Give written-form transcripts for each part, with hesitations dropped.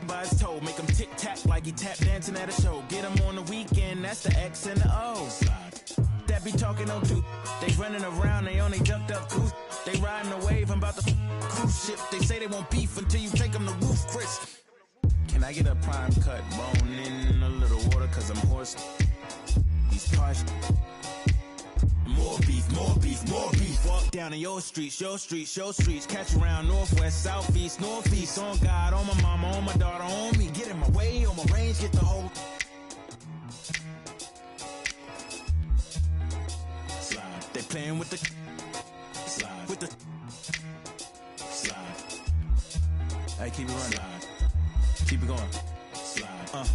By his toe, make him tic-tac like he tap dancing at a show. Get him on the weekend, that's the X and the O. That be talking on two. They running around, they only ducked up goose. They riding a wave, I'm about to cruise ship. They say they won't beef until you take them to roof, Chris. Can I get a prime cut bone in a little water, cause I'm hoarse? He's parched. More beef, more beef, more beef. Walk down in your streets, your streets, your streets. Catch around northwest, southeast, northeast. On God, on my mama, on my daughter, on me. Get in my way, on my range, get the whole. Slide. They playing with the. Slide. With the. Slide. Hey, keep it running. Slide. Keep it going. Slide.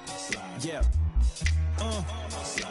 Slide. Yeah. Slide.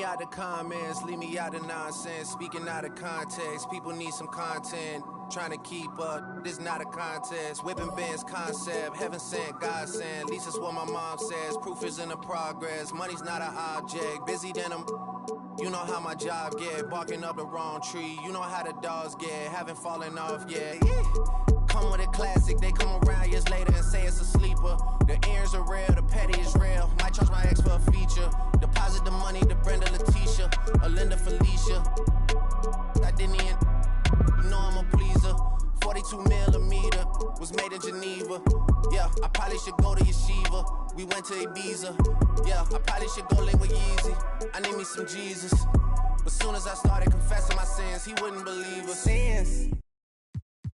Out of comments, leave me out of nonsense. Speaking out of context, people need some content. Trying to keep up, this not a contest. Whipping bands concept, heaven sent, God sent. At least that's what my mom says. Proof is in the progress. Money's not an object. Busy than I'm. You know how my job get. Barking up the wrong tree. You know how the dogs get. Haven't fallen off yet. Come with a classic. They come around years later and say it's a sleeper. The earrings are real, the petty is real. Might charge my ex for a feature. Deposit the money to Brenda Letitia, Alinda Felicia. I didn't even, you know I'm a pleaser. 42 millimeter, was made in Geneva. Yeah, I probably should go to Yeshiva. We went to Ibiza. Yeah, I probably should go link with Yeezy. I need me some Jesus. But soon as I started confessing my sins, he wouldn't believe us. Sins.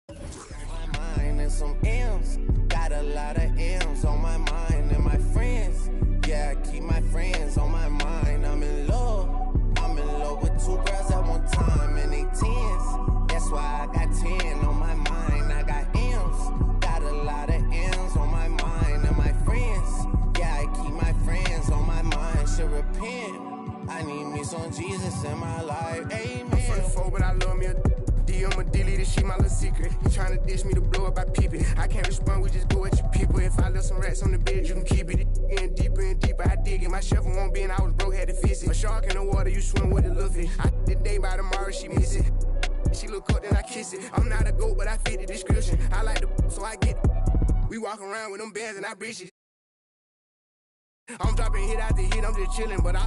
My mind and some M's. Got a lot of M's on my mind and my friends. Yeah, I keep my friends on my mind. I'm in love with two girls at one time and they tens. That's why I got 10 on my mind. I got M's, got a lot of M's on my mind and my friends. Yeah, I keep my friends on my mind. Should repent. I need me some Jesus in my life. Amen. I'm from the four, but I love me a D. I'ma delete this shit, my little secret. He tryna dish me to blow up, I peep it. I can't respond, we just go at your people. If I left some rats on the bed, you can keep it. Getting deeper and deeper, I dig it. My shovel won't be, and I was broke, had to fix it. A shark in the water, you swim with the little fish. I did the day by tomorrow, she miss it. She look up, then I kiss it. I'm not a goat, but I fit the description. I like the so I get it. We walk around with them bands and I breach it. I'm dropping hit after hit, I'm just chilling, but I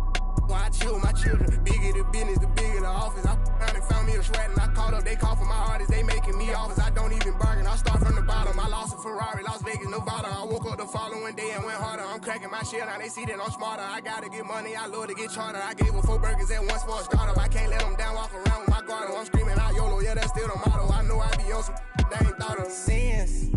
chill with my children. Bigger the business, the bigger the office. I found and found me a sweat and I caught up. They call for my artists, they making me offers. I don't even bargain, I start from the bottom. I lost a Ferrari, Las Vegas, Nevada. I woke up the following day and went harder. I'm cracking my shit, now they see that I'm smarter. I gotta get money, I love to get charter. I gave her 4 burgers at once for a startup. I can't let them down, walk around with my guard. I'm screaming out YOLO, yeah, that's still the motto. I know I be on some they ain't thought of. Sins,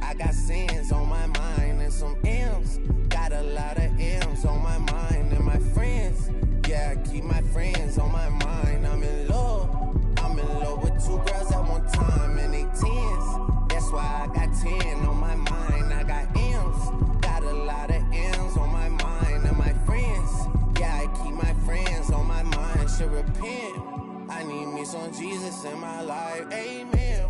I got sins on my mind and some M's. Got a lot of M's on my mind and my friends. Yeah, I keep my friends on my mind. I'm in love with 2 girls at one time and they tens. That's why I got 10 on my mind. I got M's, got a lot of M's on my mind and my friends. Yeah, I keep my friends on my mind. Should repent. I need me some Jesus in my life. Amen.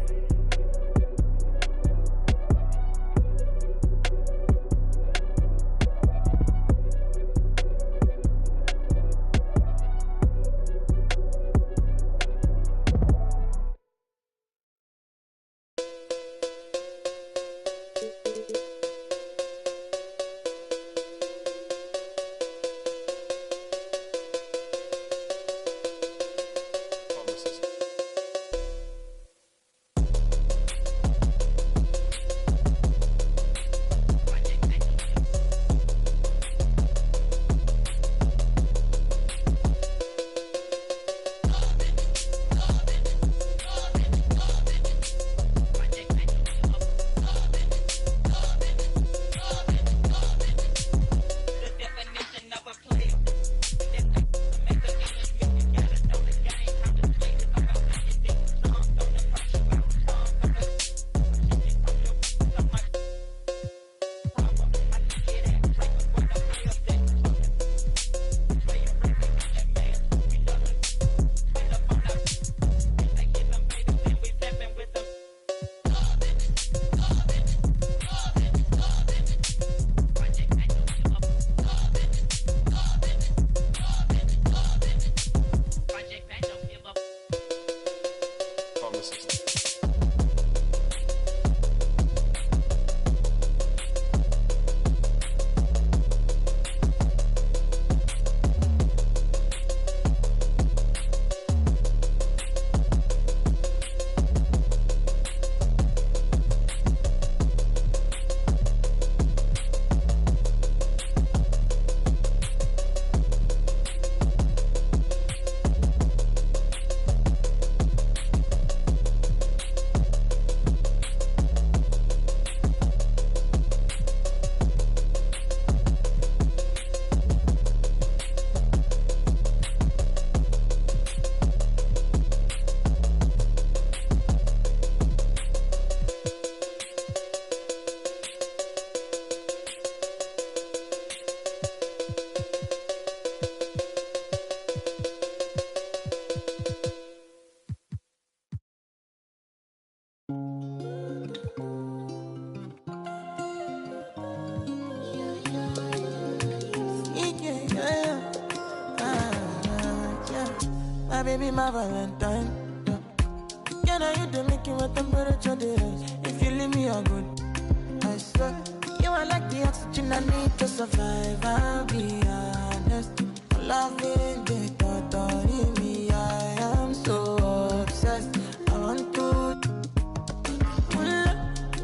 baby, my Valentine. Can I you to make you a temperature rise? If you leave me a good, I swear. You are like the oxygen I need to survive. I'll be honest. Loving the thought of me, I am so obsessed. I want to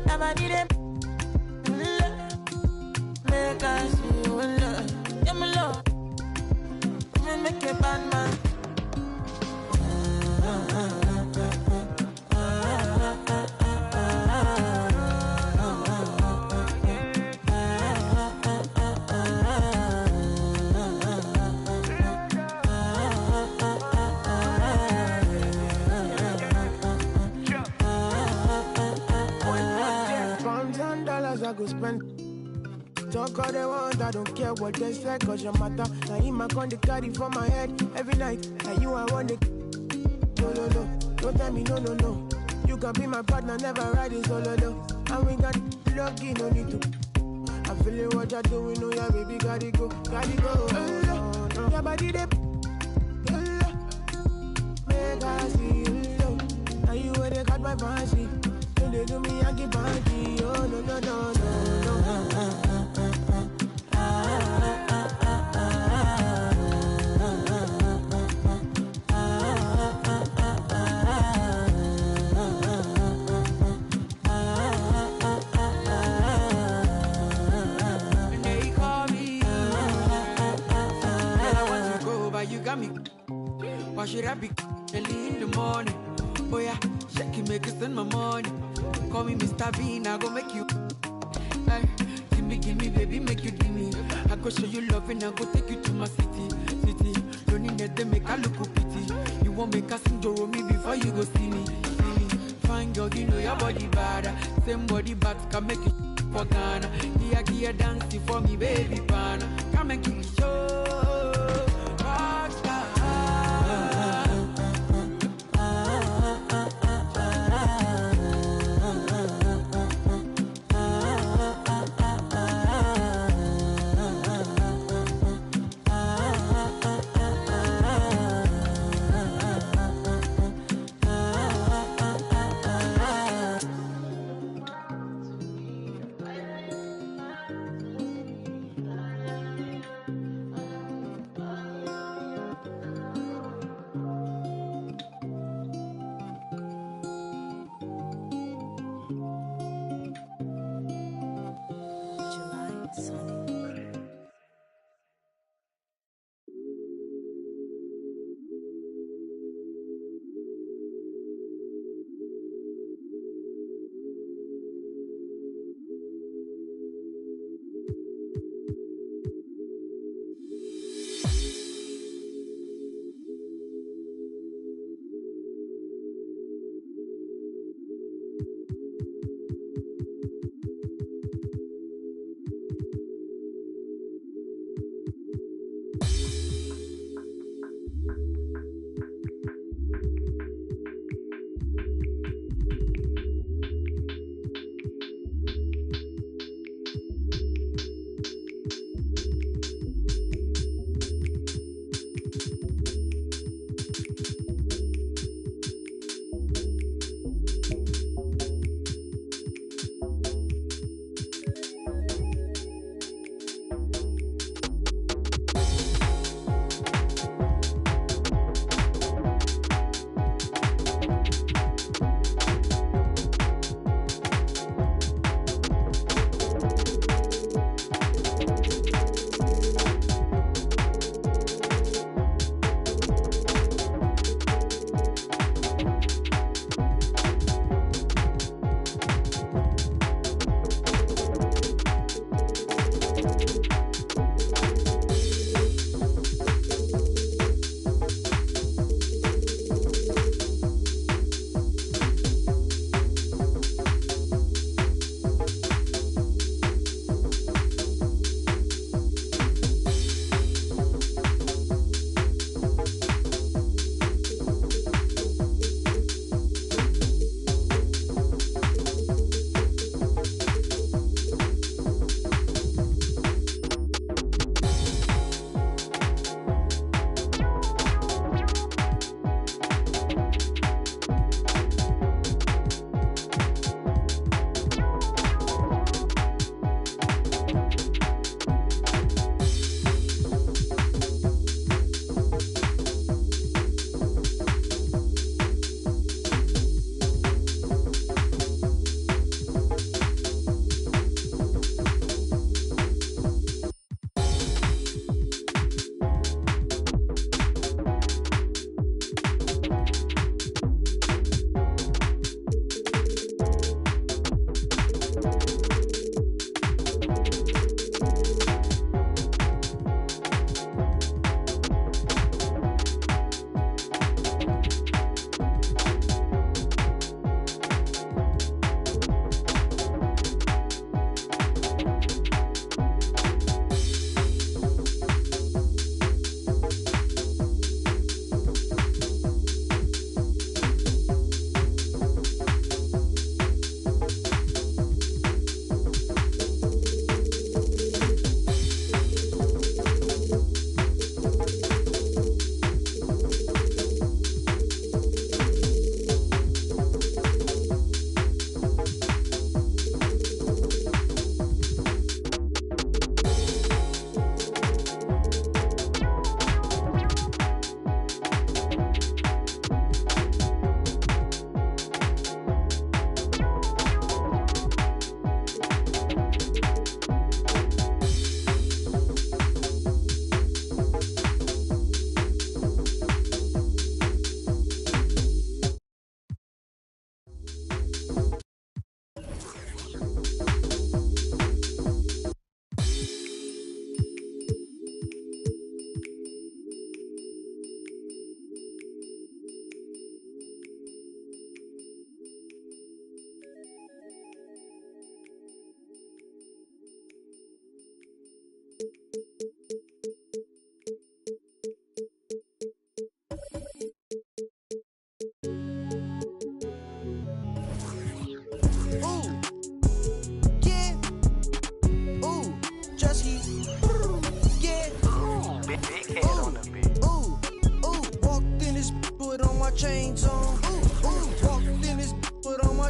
never did it. Make I see you love. Yeah, my love. Me make a bad man. I go spend. Talk all they want, I don't care what they say, cause your matter. Now in my con, they carry for my head every night. And you, I want it. No, no, no. Don't tell me no, no, no. You can be my partner, never riding solo, no. And we got lucky, no need to. I'm feeling what you're doing, oh yeah, baby, gotta go, gotta go. No. Your body, they. Make I see you, low. Now you where they got my fancy. They do me a give party, oh no no no no no. And they call me, girl, I want to go, but you got me. Why should I be early in the morning? Oh yeah, shake it, make it spend my money. Call me Mr. Bean, I go make you. Ay, give me, baby, make you give me. I go show you love and I go take you to my city. Don't need that, they make I look pity. You won't make us enjoy me before you go see me. Fine girl, you know your body bad. Same body but can make you for Ghana. Here, dancing for me, baby, pana. Come and give me show. Rockstar.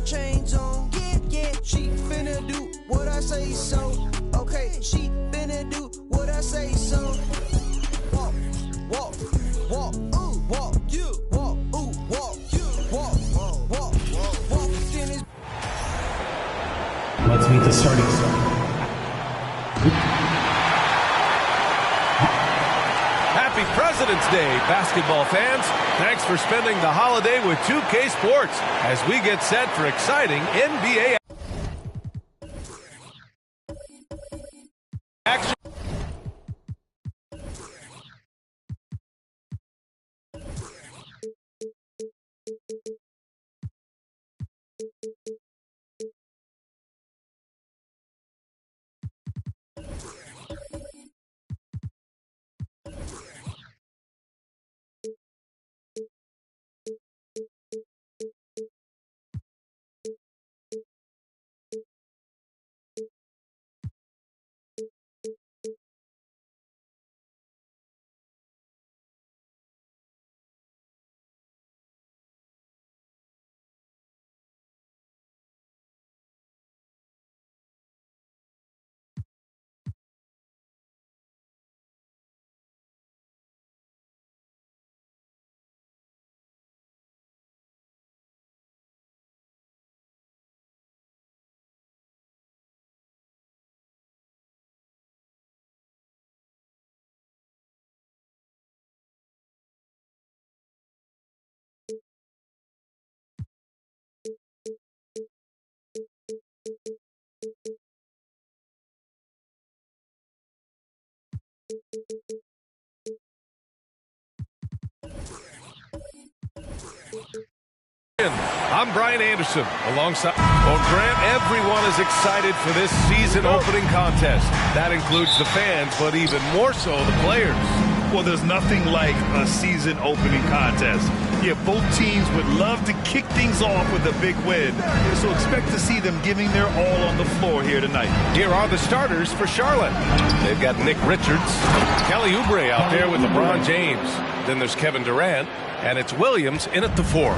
chains on, yeah. She finna do what I say so. Okay, she finna do what I say so. Walk, walk, walk, ooh, walk, you, walk, ooh, walk, you, walk, walk, walk, in his. Let's meet the starting. Happy President's Day, basketball fans. Thanks for spending the holiday with 2K Sports as we get set for exciting NBA action. I'm Brian Anderson alongside. Well, Grant, everyone is excited for this season opening contest. That includes the fans, but even more so the players. Well, there's nothing like a season opening contest. Yeah, both teams would love to kick things off with a big win, so expect to see them giving their all on the floor here tonight. Here are the starters for Charlotte. They've got Nick Richards, Kelly Oubre out there with LeBron James. Then there's Kevin Durant, and it's Williams in at the 4.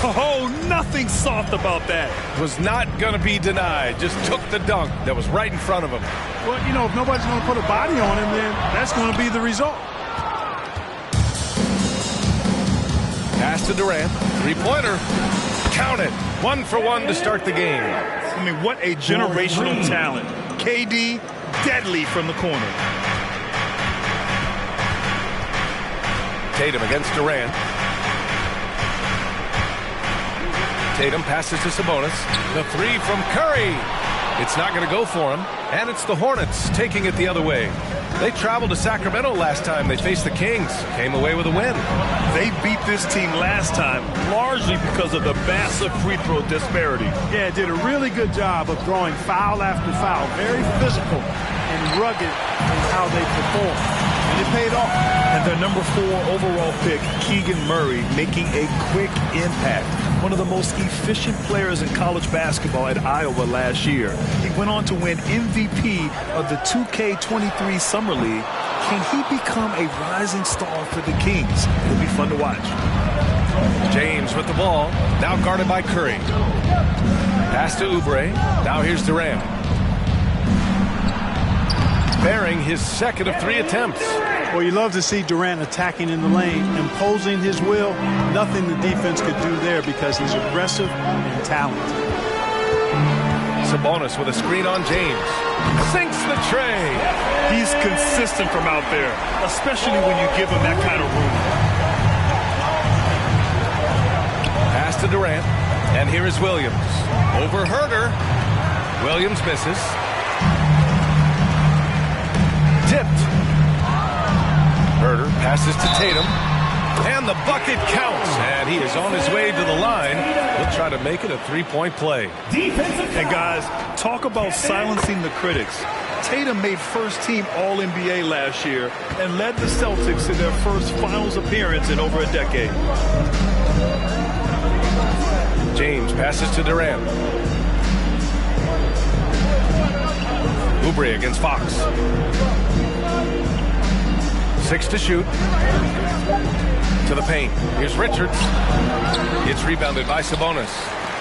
Oh, nothing soft about that. Was not going to be denied. Just took the dunk that was right in front of him. Well, you know, if nobody's going to put a body on him, then that's going to be the result. Pass to Durant. Three-pointer. Count it. 1 for 1 to start the game. I mean, what a generational talent. KD, deadly from the corner. Tatum against Durant. Tatum passes to Sabonis. The 3 from Curry. It's not going to go for him. And it's the Hornets taking it the other way. They traveled to Sacramento last time they faced the Kings. Came away with a win. They beat this team last time largely because of the massive free throw disparity. Yeah, did a really good job of throwing foul after foul. Very physical and rugged in how they perform. And it paid off. And their number 4 overall pick, Keegan Murray, making a quick impact. One of the most efficient players in college basketball at Iowa last year. He went on to win MVP of the 2K23 Summer League. Can he become a rising star for the Kings? It'll be fun to watch. James with the ball, now guarded by Curry. Pass to Oubre. Now here's Durant. Bearing his second of 3 attempts. Well, you love to see Durant attacking in the lane, imposing his will. Nothing the defense could do there because he's aggressive and talented. Sabonis with a screen on James. Sinks the tray. He's consistent from out there, especially when you give him that kind of room. Pass to Durant. And here is Williams. Over Herter. Williams misses. Tipped. Herter passes to Tatum. And the bucket counts. And he is on his way to the line. He'll try to make it a 3-point play. And guys, talk about silencing the critics. Tatum made first-team All-NBA last year and led the Celtics to their first finals appearance in over a decade. James passes to Durant. Oubre against Fox. 6 to shoot. To the paint. Here's Richards. It's rebounded by Sabonis.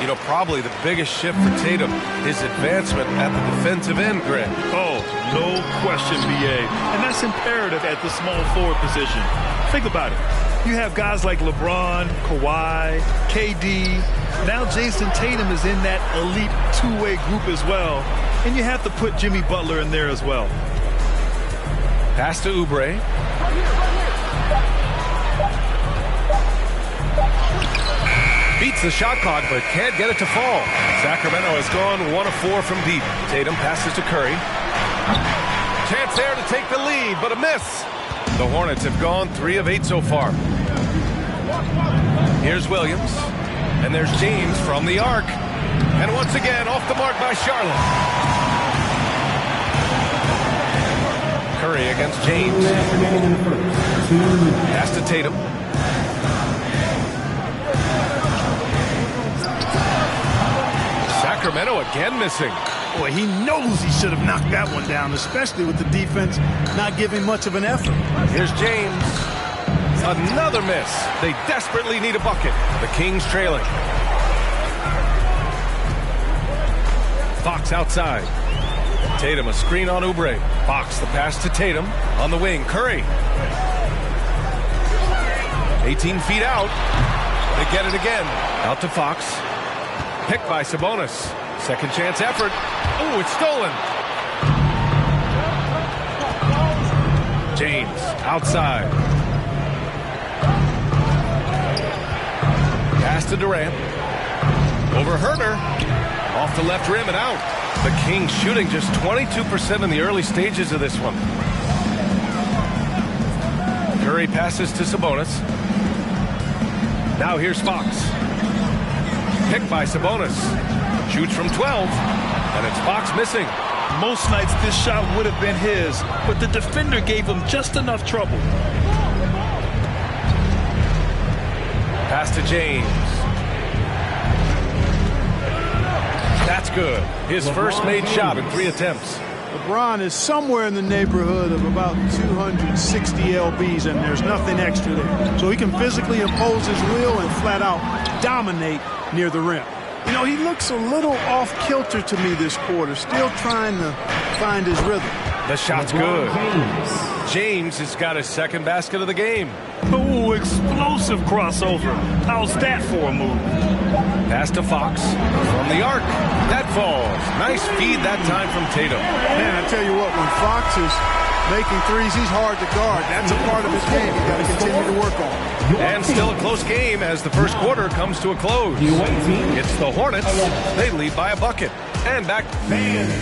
You know, probably the biggest shift for Tatum, his advancement at the defensive end, Greg. Oh, no question, B.A. And that's imperative at the small forward position. Think about it. You have guys like LeBron, Kawhi, KD. Now Jason Tatum is in that elite two-way group as well. And you have to put Jimmy Butler in there as well. Pass to Oubre. Beats the shot clock, but can't get it to fall. Sacramento has gone 1 of 4 from deep. Tatum passes to Curry. Chance there to take the lead, but a miss. The Hornets have gone 3 of 8 so far. Here's Williams. And there's James from the arc. And once again, off the mark by Charlotte. Curry against James. Pass to Tatum. Sacramento again missing. Boy, he knows he should have knocked that one down, especially with the defense not giving much of an effort. Here's James. Another miss. They desperately need a bucket. The Kings trailing. Fox outside. Tatum a screen on Oubre. Fox the pass to Tatum on the wing. Curry. 18 feet out. They get it again. Out to Fox. Picked by Sabonis. Second chance effort. Oh, it's stolen. James outside. Pass to Durant. Over Herter. Off the left rim and out. The Kings shooting just 22% in the early stages of this one. Curry passes to Sabonis. Now here's Fox. Picked by Sabonis. Shoots from 12. And it's Fox missing. Most nights this shot would have been his, but the defender gave him just enough trouble. Pass to James. That's good. His first made shot in 3 attempts. LeBron is somewhere in the neighborhood of about 260 lbs, and there's nothing extra there. So he can physically impose his will and flat out dominate near the rim. You know, he looks a little off-kilter to me this quarter, still trying to find his rhythm. The shot's good. James has got his second basket of the game. Oh, explosive crossover. How's that for a move? Pass to Fox from the arc. That falls. Nice feed that time from Tatum. Man, I tell you what, when Fox is making threes, he's hard to guard. That's a part of his game you got to continue to work on. And still a close game as the first quarter comes to a close. It's the Hornets. They lead by a bucket. And back. Fans,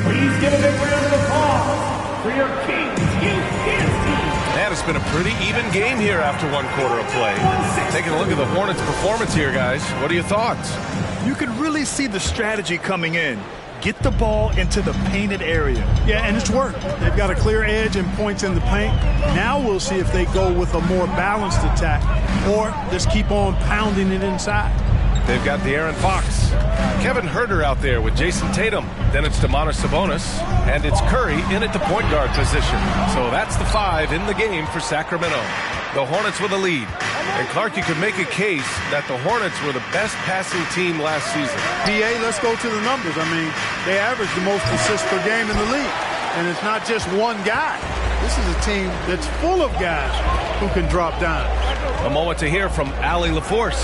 please give a big round of applause for your Kings UPS team. Man, it's been a pretty even game here after 1 quarter of play. Taking a look at the Hornets' performance here, guys. What are your thoughts? You could really see the strategy coming in. Get the ball into the painted area. Yeah, and it's worked. They've got a clear edge and points in the paint. Now we'll see if they go with a more balanced attack or just keep on pounding it inside. They've got De'Aaron Fox. Kevin Herter out there with Jason Tatum. Then it's Domantas Sabonis. And it's Curry in at the point guard position. So that's the 5 in the game for Sacramento. The Hornets with a lead. And Clark, you could make a case that the Hornets were the best passing team last season. PA, let's go to the numbers. I mean, they averaged the most assists per game in the league. And it's not just one guy. This is a team that's full of guys who can drop down. A moment to hear from Allie LaForce.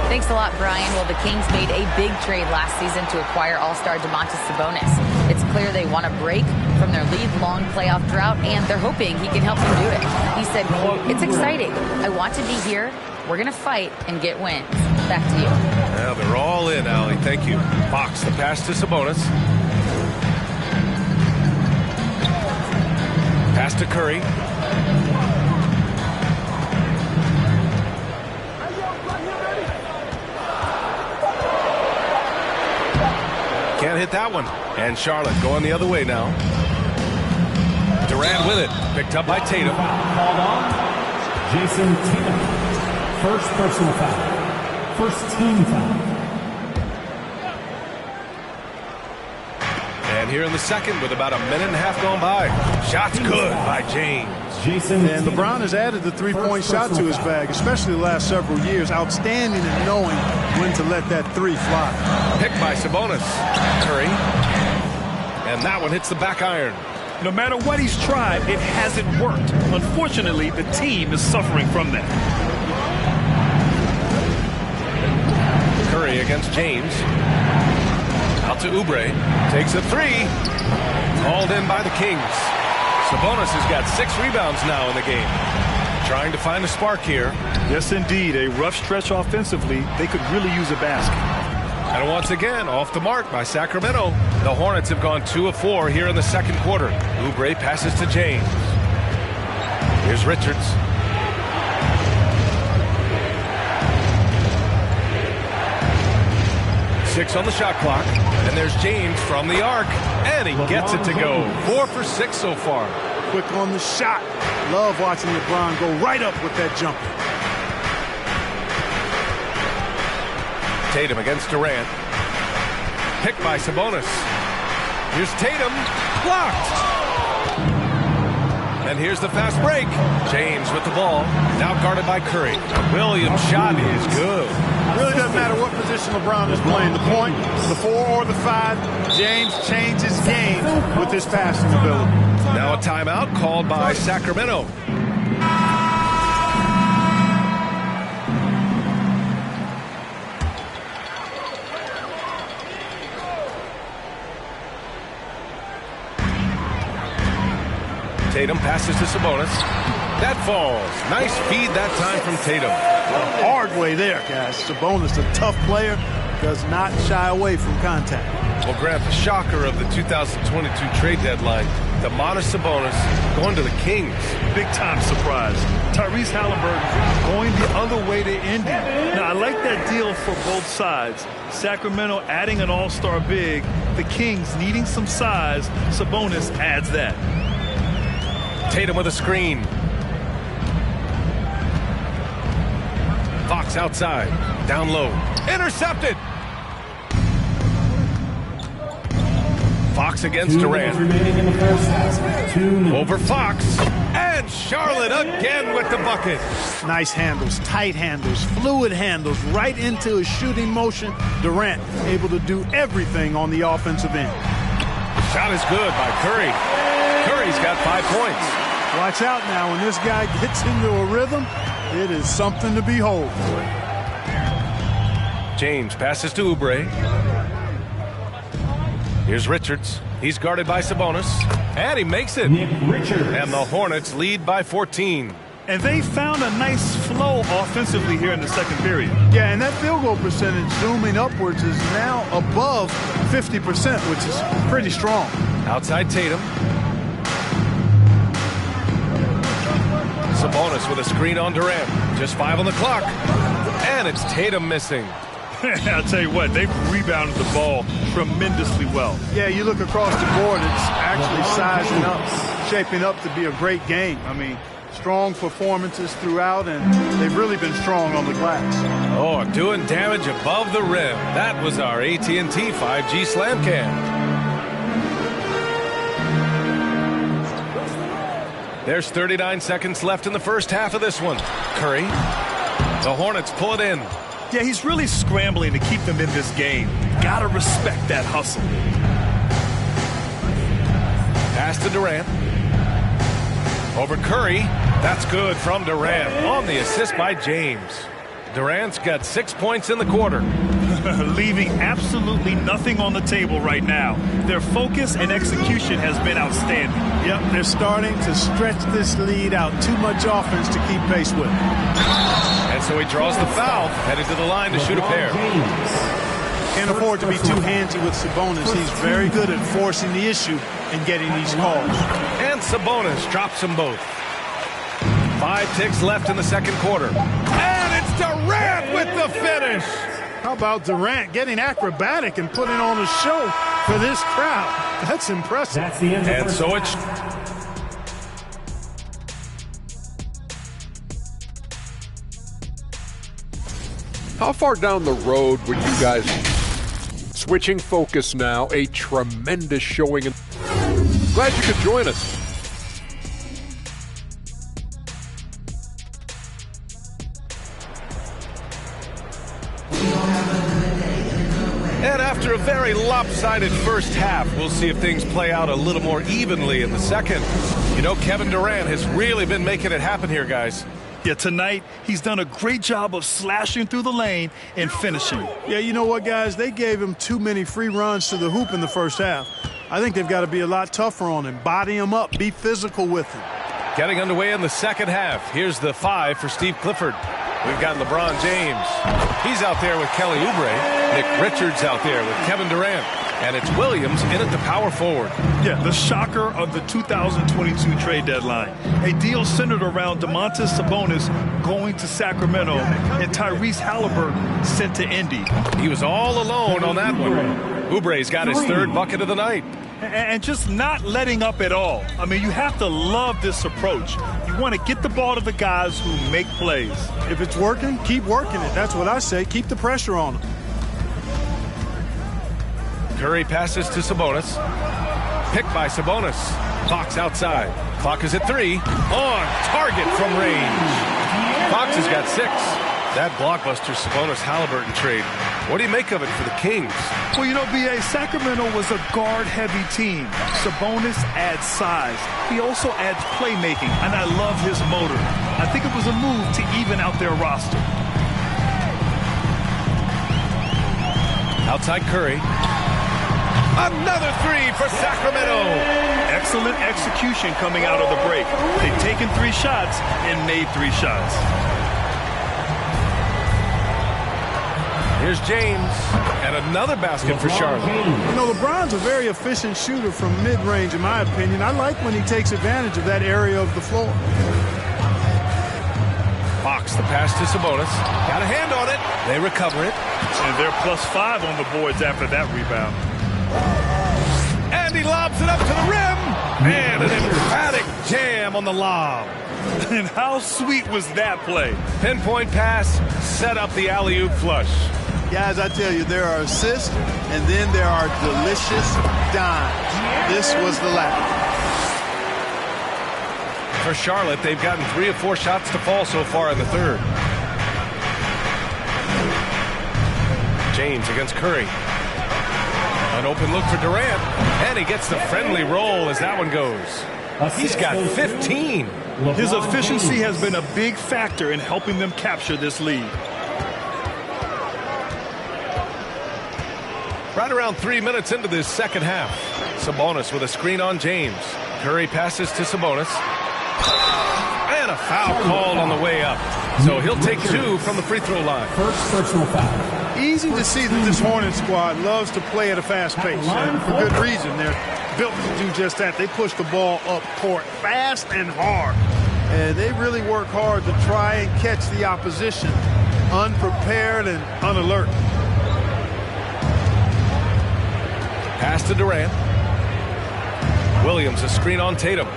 Thanks a lot, Brian. Well, the Kings made a big trade last season to acquire all-star Domantas Sabonis. It's clear they want to break from their league-long playoff drought, and they're hoping he can help them do it. He said, quote, "It's exciting. I want to be here. We're going to fight and get wins." Back to you. Well, they're all in, Allie. Thank you. Fox, the pass to Sabonis. Pass to Curry. Can't hit that one. And Charlotte going the other way now. Durant with it. Picked up by Tatum. Called on Jason Tatum. First personal foul. First team foul. And here in the second with about a minute and a half gone by. Shots good by James. And LeBron has added the three-point shot to his bag, especially the last several years. Outstanding at knowing when to let that three fly. Picked by Sabonis. Curry. And that one hits the back iron. No matter what he's tried, it hasn't worked. Unfortunately, the team is suffering from that. Curry against James. Out to Oubre. Takes a three. Called in by the Kings. Sabonis has got 6 rebounds now in the game. Trying to find a spark here. Yes, indeed. A rough stretch offensively. They could really use a basket. And once again, off the mark by Sacramento. The Hornets have gone 2 of 4 here in the second quarter. Oubre passes to James. Here's Richards. Six on the shot clock. And there's James from the arc. And he gets it to go. 4 for 6 so far. Quick on the shot. Love watching LeBron go right up with that jumper. Tatum against Durant. Picked by Sabonis. Here's Tatum. Blocked. And here's the fast break. James with the ball. Now guarded by Curry. Williams' shot is good. It really doesn't matter what position LeBron is playing. The point, the 4 or the 5. James changes game with his passing ability. Now a timeout called by Sacramento. Tatum passes to Sabonis. That falls. Nice feed that time from Tatum. Hard way there, guys. Sabonis, a tough player, does not shy away from contact. Well, Grant, the shocker of the 2022 trade deadline, Domantas Sabonis going to the Kings. Big-time surprise. Tyrese Halliburton going the other way to Indy. Now, I like that deal for both sides. Sacramento adding an all-star big. The Kings needing some size. Sabonis adds that. Tatum with a screen. Fox outside. Down low. Intercepted. Fox against Durant. Over Fox. And Charlotte again with the bucket. Nice handles, tight handles, fluid handles, right into his shooting motion. Durant able to do everything on the offensive end. Shot is good by Curry. Curry's got 5 points. Watch out now. When this guy gets into a rhythm, it is something to behold. James passes to Oubre. Here's Richards. He's guarded by Sabonis. And he makes it. And the Hornets lead by 14. And they found a nice flow offensively here in the second period. Yeah, and that field goal percentage zooming upwards is now above 50%, which is pretty strong. Outside Tatum. Sabonis with a screen on Durant. Just 5 on the clock. And it's Tatum missing. I'll tell you what, they've rebounded the ball tremendously well. Yeah, you look across the board, it's actually sizing up, shaping up to be a great game. I mean, strong performances throughout, and they've really been strong on the glass. Oh, doing damage above the rim. That was our AT&T 5G Slam Cam. There's 39 seconds left in the first half of this one. Curry. The Hornets pull it in. Yeah, he's really scrambling to keep them in this game. Gotta respect that hustle. Pass to Durant. Over Curry. That's good from Durant on the assist by James. Durant's got 6 points in the quarter. Leaving absolutely nothing on the table right now. Their focus and execution has been outstanding. Yep, they're starting to stretch this lead out. Too much offense to keep pace with. And so he draws the foul, headed to the line to shoot a pair. Can't afford to be too handsy with Sabonis. He's very good at forcing the issue and getting these calls. And Sabonis drops them both. 5 ticks left in the second quarter. And it's Durant with the finish. How about Durant getting acrobatic and putting on a show for this crowd? That's impressive. That's the end of and so it's... How far down the road would you guys... Switching focus now, a tremendous showing. Glad you could join us. very lopsided first half. We'll see if things play out a little more evenly in the second. You know, Kevin Durant has really been making it happen here, guys. Yeah, tonight he's done a great job of slashing through the lane and finishing. Yeah, you know what, guys? They gave him too many free runs to the hoop in the first half. I think they've got to be a lot tougher on him. Body him up. Be physical with him. Getting underway in the second half. Here's the 5 for Steve Clifford. We've got LeBron James. He's out there with Kelly Oubre. Nick Richards out there with Kevin Durant. And it's Williams in at the power forward. Yeah, the shocker of the 2022 trade deadline. A deal centered around Domantas Sabonis going to Sacramento and Tyrese Halliburton sent to Indy. He was all alone on that one. Oubre's got his 3rd bucket of the night. And just not letting up at all. I mean, you have to love this approach. You want to get the ball to the guys who make plays. If it's working, keep working it. That's what I say. Keep the pressure on them. Curry passes to Sabonis. Picked by Sabonis. Fox outside. Clock is at 3. On target from range. Fox has got 6. That blockbuster Sabonis-Halliburton trade. What do you make of it for the Kings? Well, you know, B.A., Sacramento was a guard-heavy team. Sabonis adds size. He also adds playmaking, and I love his motor. I think it was a move to even out their roster. Outside Curry. Another 3 for Sacramento. Excellent execution coming out of the break. They've taken 3 shots and made 3 shots. Here's James. And another basket for Charlotte. You know, LeBron's a very efficient shooter from mid-range, in my opinion. I like when he takes advantage of that area of the floor. Fox, the pass to Sabonis. Got a hand on it. They recover it. And they're +5 on the boards after that rebound. And he lobs it up to the rim. And an emphatic jam on the lob. And how sweet was that play? Pinpoint pass, set up the alley-oop flush. Guys, I tell you, there are assists, and then there are delicious dimes. This was the latter. For Charlotte, they've gotten 3 of 4 shots to fall so far in the third. James against Curry. An open look for Durant, and he gets the friendly roll as that one goes. He's got 15. His efficiency has been a big factor in helping them capture this lead. Right around 3 minutes into this second half. Sabonis with a screen on James. Curry passes to Sabonis. And a foul called on the way up. So he'll take 2 from the free throw line. First personal foul. Easy to see that this Hornets squad loves to play at a fast pace, and for good reason. They're built to do just that. They push the ball up court fast and hard. And they really work hard to try and catch the opposition unprepared and unalert. Pass to Durant. Williams, a screen on Tatum.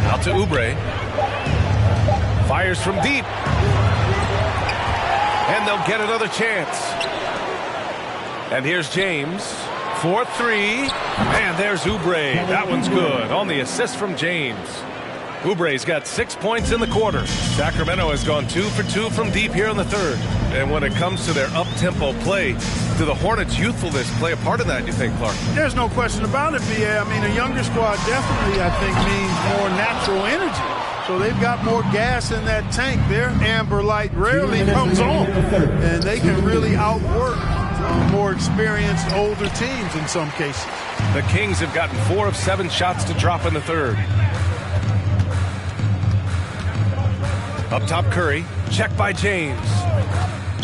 Out to Oubre. Fires from deep. And they'll get another chance. And here's James. 4-3. And there's Oubre. That one's good on the assist from James. Oubre's got 6 points in the quarter. Sacramento has gone 2 for 2 from deep here in the third. And when it comes to their up-tempo play, do the Hornets' youthfulness play a part of that, you think, Clark? There's no question about it, B.A. I mean, a younger squad definitely, I think, means more natural energy. So they've got more gas in that tank. Their amber light rarely comes on. And they can really outwork more experienced, older teams in some cases. The Kings have gotten 4 of 7 shots to drop in the third. Up top, Curry. Check by James.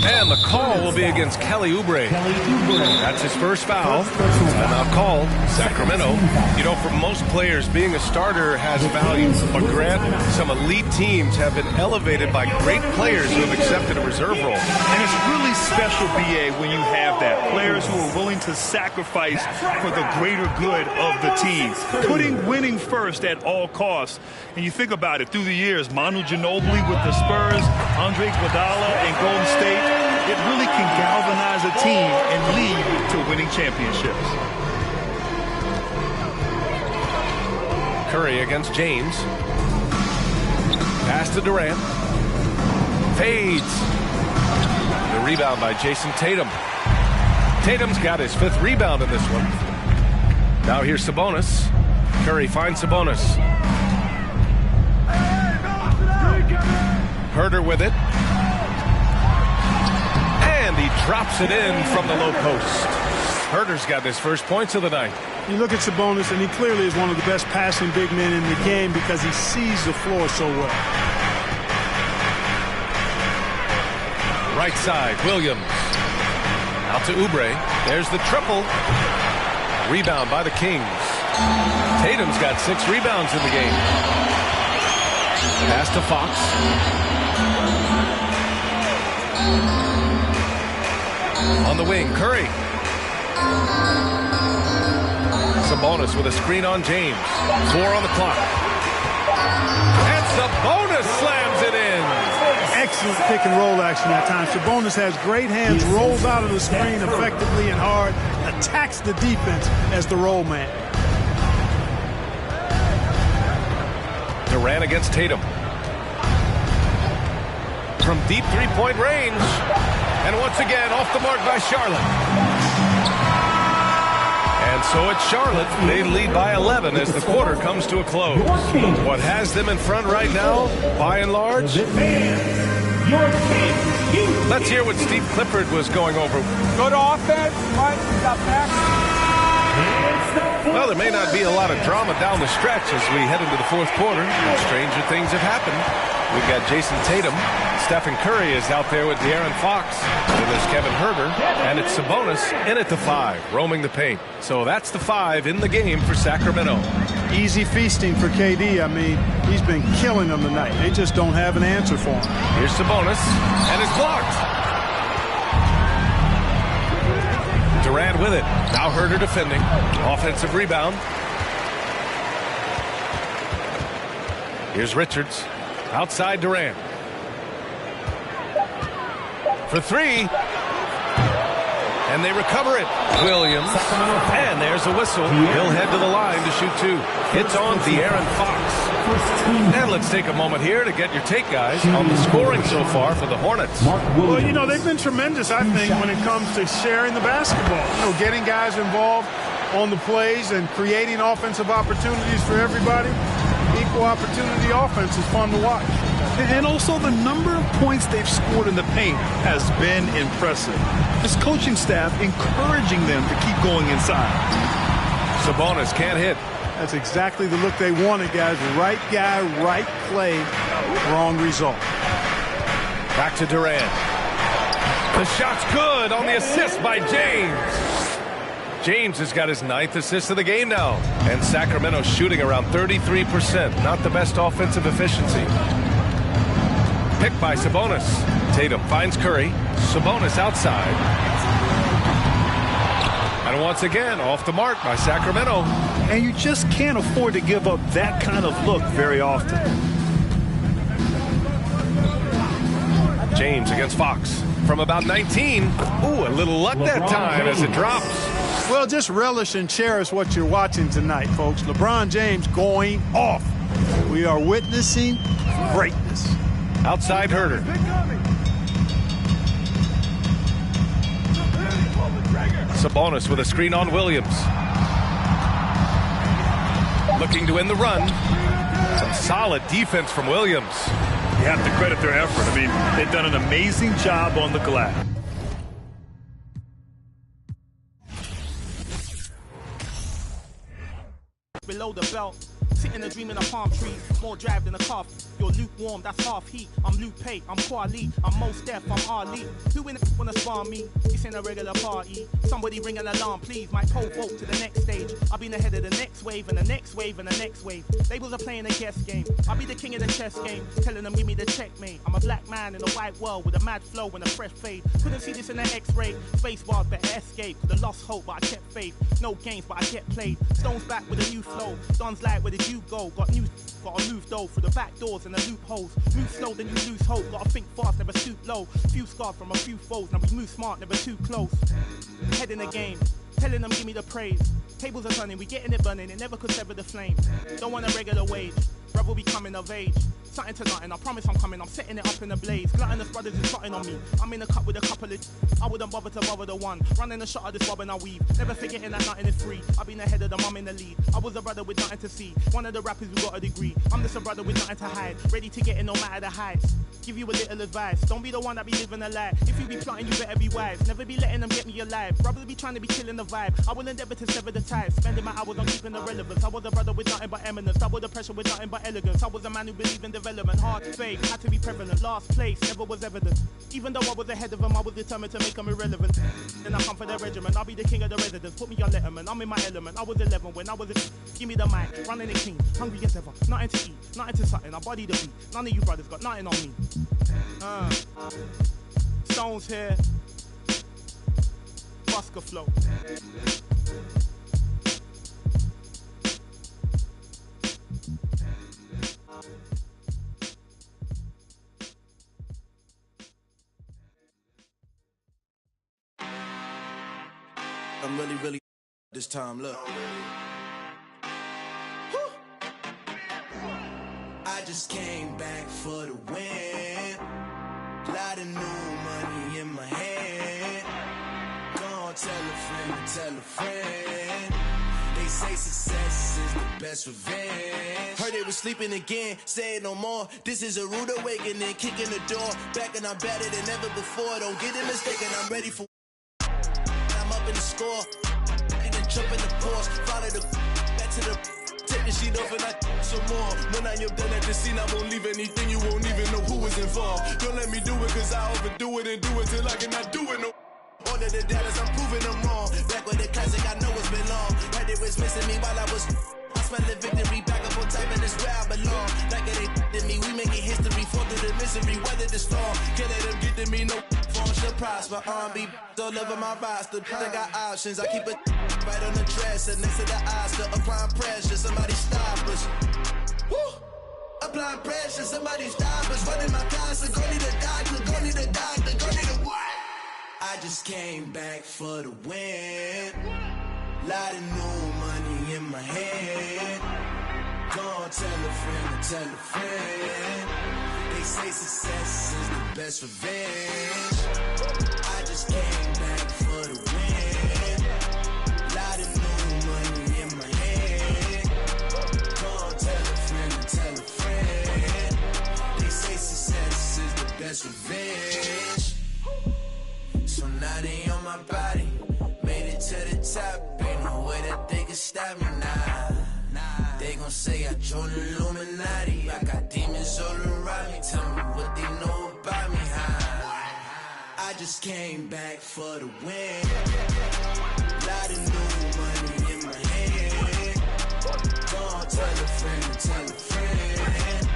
And the call will be against Kelly Oubre. That's his first foul. And now called Sacramento. You know, for most players, being a starter has value. But Grant, some elite teams have been elevated by great players who have accepted a reserve role. And it's really special, B.A., when you have that. Players who are willing to sacrifice for the greater good of the team. Putting winning first at all costs. And you think about it, through the years, Manu Ginobili with the Spurs, Andre Iguodala and Golden State, it really can galvanize a team and lead to winning championships. Curry against James. Pass to Durant. Fades. The rebound by Jason Tatum. Tatum's got his 5th rebound in this one. Now here's Sabonis. Curry finds Sabonis. Herder with it. And he drops it in from the low post. Herder's got his first points of the night. You look at Sabonis, and he clearly is one of the best passing big men in the game because he sees the floor so well. Right side, Williams. Out to Oubre. There's the triple. Rebound by the Kings. Tatum's got 6 rebounds in the game. Pass to Fox. On the wing, Curry. Sabonis with a screen on James. 4 on the clock. And Sabonis slams it in. Excellent pick and roll action that time. Sabonis has great hands, rolls out of the screen effectively and hard, attacks the defense as the roll man. Durant against Tatum. From deep 3-point range. And once again, off the mark by Charlotte. And so it's Charlotte. They lead by 11 as the quarter comes to a close. What has them in front right now, by and large? Let's hear what Steve Clifford was going over. Go to offense. Mike, got back. Well, there may not be a lot of drama down the stretch as we head into the 4th quarter. Stranger things have happened. We've got Jason Tatum. Stephen Curry is out there with De'Aaron Fox. Then there's Kevin Herder. And it's Sabonis in at the 5, roaming the paint. So that's the 5 in the game for Sacramento. Easy feasting for KD. I mean, he's been killing them tonight. They just don't have an answer for him. Here's Sabonis. And it's blocked. Durant with it. Now Herder defending. Offensive rebound. Here's Richards. Outside Durant. For 3. And they recover it. Williams. And there's a whistle. He'll head to the line to shoot 2. It's on De'Aaron Fox. And let's take a moment here to get your take, guys, on the scoring so far for the Hornets. Well, you know, they've been tremendous, I think, when it comes to sharing the basketball. You know, getting guys involved on the plays and creating offensive opportunities for everybody. Equal opportunity offense is fun to watch. And also the number of points they've scored in the paint has been impressive. This coaching staff encouraging them to keep going inside. Sabonis can't hit. That's exactly the look they wanted, guys. Right guy, right play, wrong result. Back to Durant. The shot's good on the assist by James. James has got his 9th assist of the game now. And Sacramento shooting around 33%. Not the best offensive efficiency. Picked by Sabonis. Tatum finds Curry. Sabonis outside. And once again, off the mark by Sacramento. And you just can't afford to give up that kind of look very often. James against Fox. From about 19. Ooh, a little luck that time as it drops. Well, just relish and cherish what you're watching tonight, folks. LeBron James going off. We are witnessing greatness. Outside Herder. Sabonis with a screen on Williams. Looking to win the run. Some solid defense from Williams. You have to credit their effort. I mean, they've done an amazing job on the glass. Below the belt, sitting and dreaming of palm trees, more drive than a cough. You're lukewarm, that's half heat. I'm Luke Pay, I'm Kwali, I'm Most Def, I'm Ali. Who in it wanna spar me? This ain't a regular party. Somebody ring an alarm, please. My pole vote to the next stage. I'll be ahead of the next wave and the next wave and the next wave. Labels are playing a guess game. I'll be the king of the chess game, telling them give me the checkmate. I'm a black man in a white world with a mad flow and a fresh fade. Couldn't see this in an X-ray. Space bars better escape. Could've lost hope, but I kept faith. No games, but I get played. Stones back with a new flow. Don's like, where did you go? Gotta move though through the back doors and the loopholes. Move slow, then you lose hope. Gotta think fast, never stoop low. Few scars from a few foes. Now we move smart, never too close. Head in the game, telling them give me the praise. Tables are turning, we getting it burning. It never could sever the flame. Don't want a regular wage. Brother will be coming of age. Something to nothing, I promise I'm coming, I'm setting it up in a blaze. Gluttonous brothers is plotting on me. I'm in a cup with a couple of I wouldn't bother to bother the one. Running a shot of this bob and I weave. Never forgetting that nothing is free. I've been ahead of the mum in the lead. I was a brother with nothing to see. One of the rappers who got a degree. I'm just a brother with nothing to hide. Ready to get in no matter the heights. Give you a little advice. Don't be the one that be living a lie. If you be plotting, you better be wise. Never be letting them get me alive. Brothers be trying to be killing the vibe. I will endeavor to sever the ties. Spending my hours on keeping the relevance. I was a brother with nothing but eminence. Double the pressure with nothing but elegance. I was a man who believed in development. Hard faith, had to be prevalent. Last place, never was evident. Even though I was ahead of them, I was determined to make them irrelevant. Then I come for their regiment. I'll be the king of the residence. Put me on Letterman. I'm in my element. I was 11 when I was give me the mic. Running the king. Hungry as ever. Nothing to eat. Nothing to something. I body the beat. None of you brothers got nothing on me. Stones here. Busker flow. I'm really this time, look. I just came back for the win. Lot of new money in my hand. Gonna tell a friend to tell a friend. They say success is the best revenge. Heard they was sleeping again, say it no more. This is a rude awakening, kicking the door. Back and I'm better than ever before. Don't get it mistaken, I'm ready for in the score, and then jump in the Porsche, follow the back to the take the sheet off and I some more. When I am done at the scene, I won't leave anything, you won't even know who was involved. Don't let me do it, cause I overdo it and do it till I cannot do it no. All of the doubters, I'm proving them wrong. Back with the classic, I know it's been long. Heard they was missing me while I was I smell the victory, back up on time, and it's where I belong. Like it ain't to me, we making history, fall through the misery, weather the storm. Can't let them get to me, no form should prosper. R&B all over my roster, I got options. I keep it right on the dresser, next to the Oscar. Applying pressure, somebody stop us. Woo! Applying pressure, somebody stop us. Running my casa, go need a doctor, go need a doctor, go need a what? I just came back for the win. Lot of new money in my hand. Gonna tell a friend to tell a friend. They say success is the best revenge. I just came back for the win. Lot of new money in my hand. Gonna tell a friend to tell a friend. They say success is the best revenge. So now they on my body. Made it to the top. Ain't no way that they can stop me now. They gon' say I joined the Illuminati. I got demons all around me. Tell me what they know about me, huh? I just came back for the win. Lot of new money in my hand. Gonna tell a friend to tell a friend.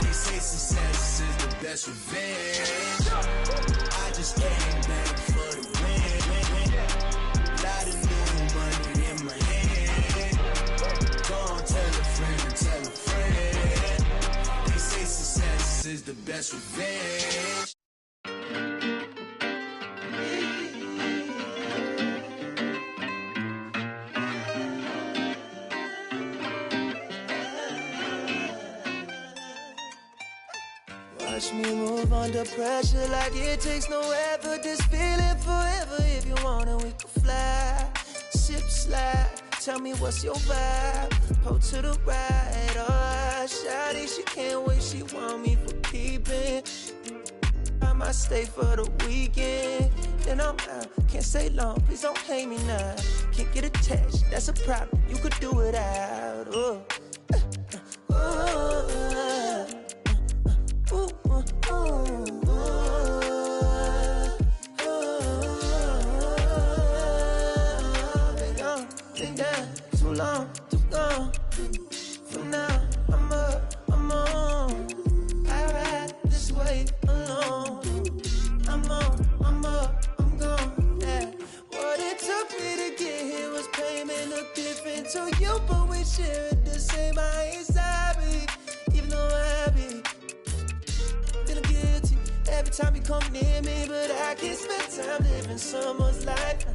They say success is the best revenge. I just came back for the win. Lot of new money in my hand. Gonna tell a friend to tell a friend. They say success is the best revenge. Watch me move under pressure like it takes no effort. This feeling forever. If you want it, we can fly. Ship slide. Tell me what's your vibe. Pull to the right. Oh, shawty, she can't wait. She want me for keeping. I might stay for the weekend. Then I'm out. Can't stay long. Please don't hate me now. Can't get attached. That's a problem. You could do it out. Oh. Been down too long, too gone. For now, I'm up, I'm on. I ride this way alone. I'm on, I'm up, I'm gone. Yeah. What it took me to get here was payment, look different to you, but we share it the same. I ain't sorry, even though I be feeling guilty every time you come near me, but I can't spend time living someone's life.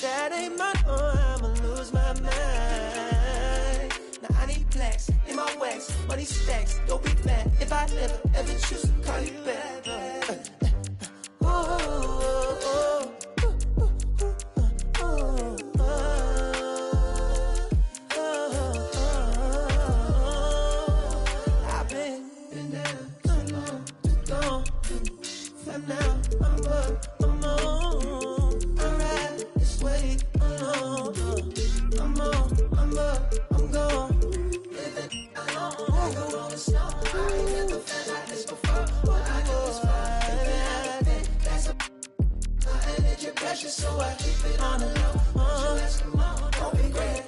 That ain't my own, I'ma lose my mind. Now I need flex in my wax, money stacks. Don't be mad if I never ever choose to call you back. I've been down so long, gone. For now, I'm up, I'm on. I ride this way alone. I'm on, I'm up, I'm gone. Living alone, I go on the snow. I ain't never felt like this before. What I do is fun. That's a energy pressure, so I keep it on the low. Just come on, don't be great.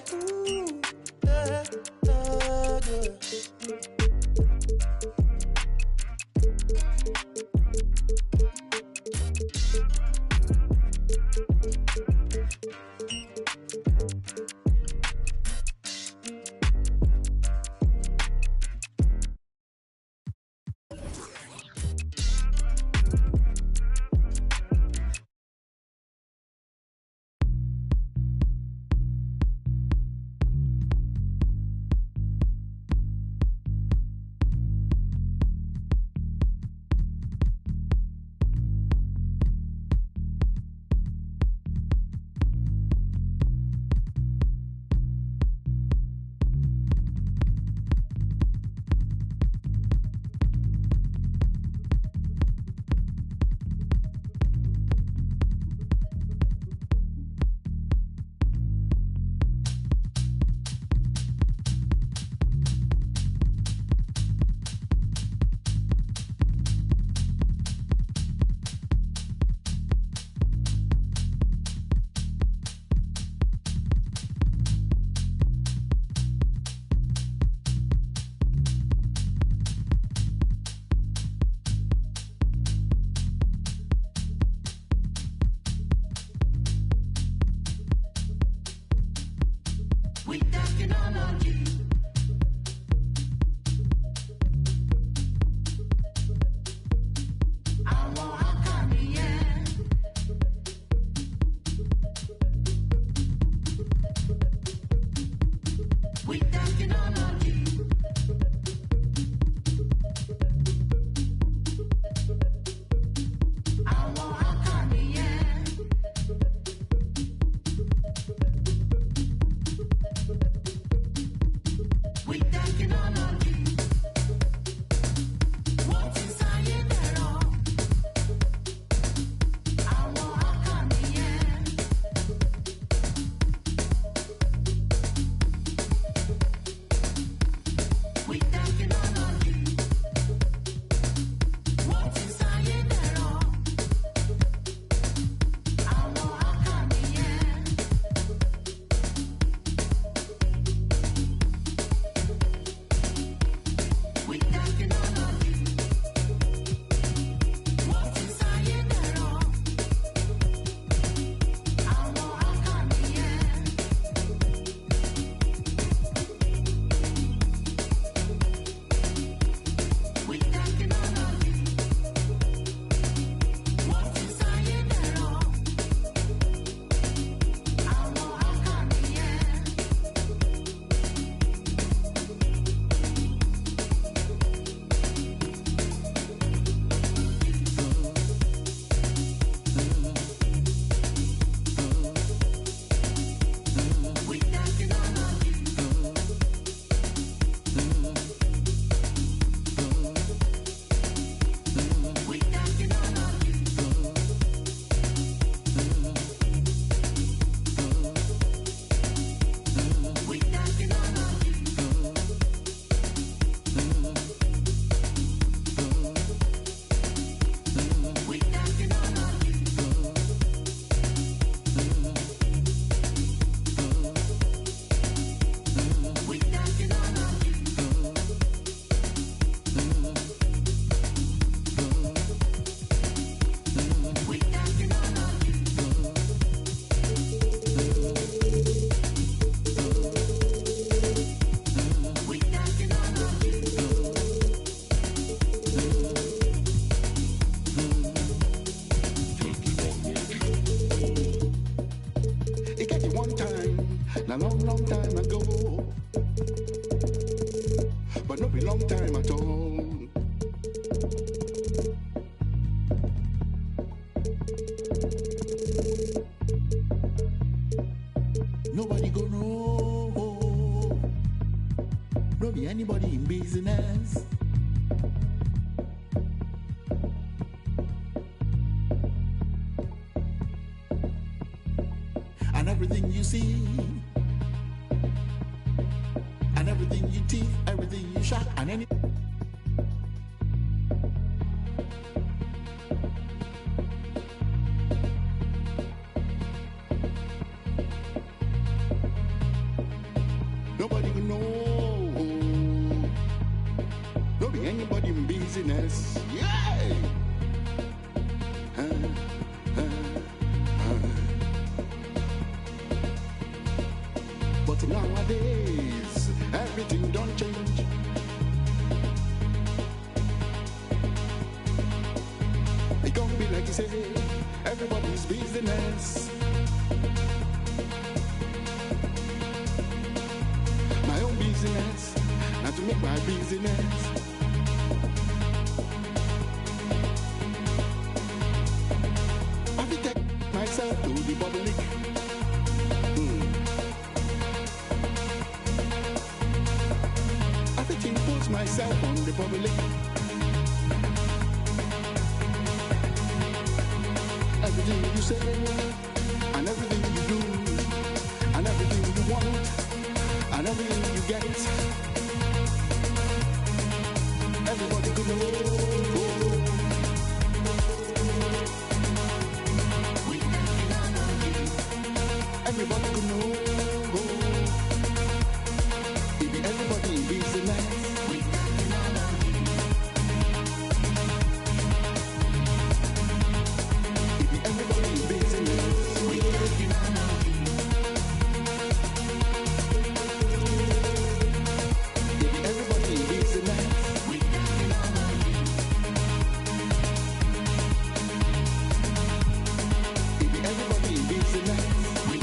We talking on you. I want a candy, yeah. We talking on you. I want a candy, yeah. We talking on you. What's inside your girl? I want a candy, yeah. We talking on you. What's inside your girl? I want a candy, yeah. We talking on you. What's inside your girl? I want a candy, yeah. We talking on you. What's inside your girl? I want a candy, yeah. We talking on you. We talking on you. We talking on you. We talking on you. We talking on you. We talking on you. We talking on you. It got you one time, a long, long time ago. But no be long time at all. Nobody go know. No be anybody in business. And everything you see, and everything you teeth, everything you shot, and any. Nobody will know. No be anybody in business. Yeah. But nowadays, everything don't change. It can't be like you say, everybody's business. My own business, not to make my business. I will take myself to the public. I will impose myself on the public. Everything you say, and everything you do, and everything you want, and everything you get, everybody could know. Everybody could know. If everybody in business, if everybody in business, we can everybody in business, we if everybody in business, we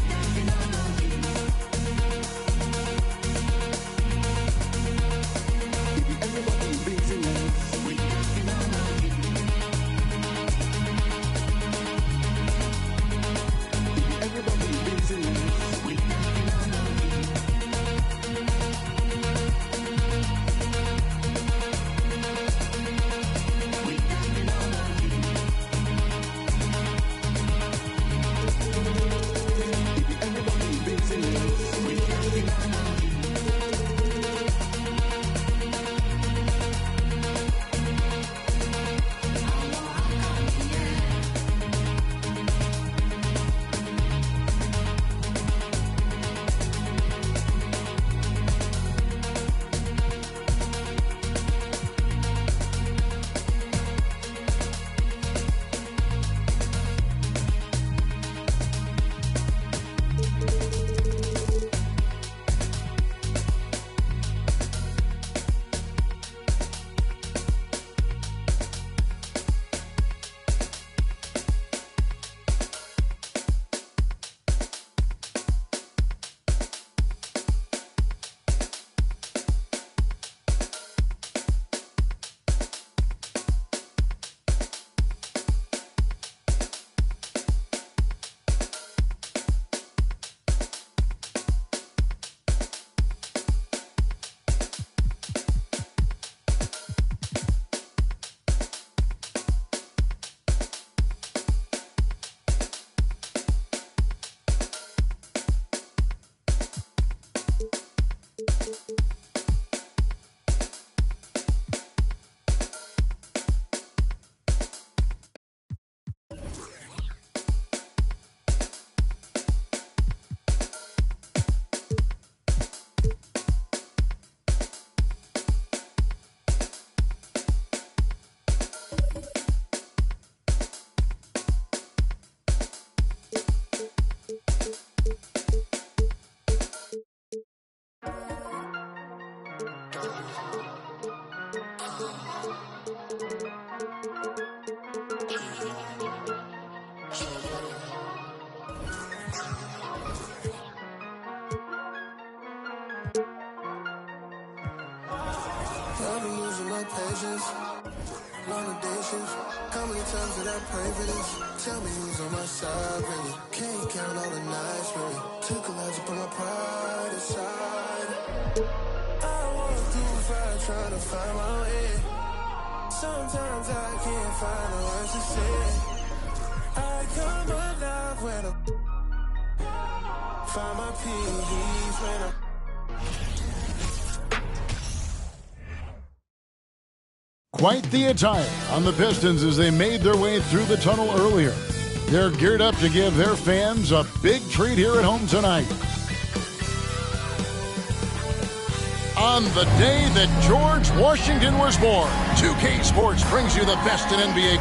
on the day shift. How many times did I pray for this? Tell me who's on my side, really. Can't count all the nights, really. Took a lot to put my pride aside. I walk through fire trying to find my way. Sometimes I can't find the words to say. I come alive when I find my peace when I. Quite the attire on the Pistons as they made their way through the tunnel earlier. They're geared up to give their fans a big treat here at home tonight. On the day that George Washington was born, 2K Sports brings you the best in NBA.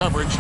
Coverage.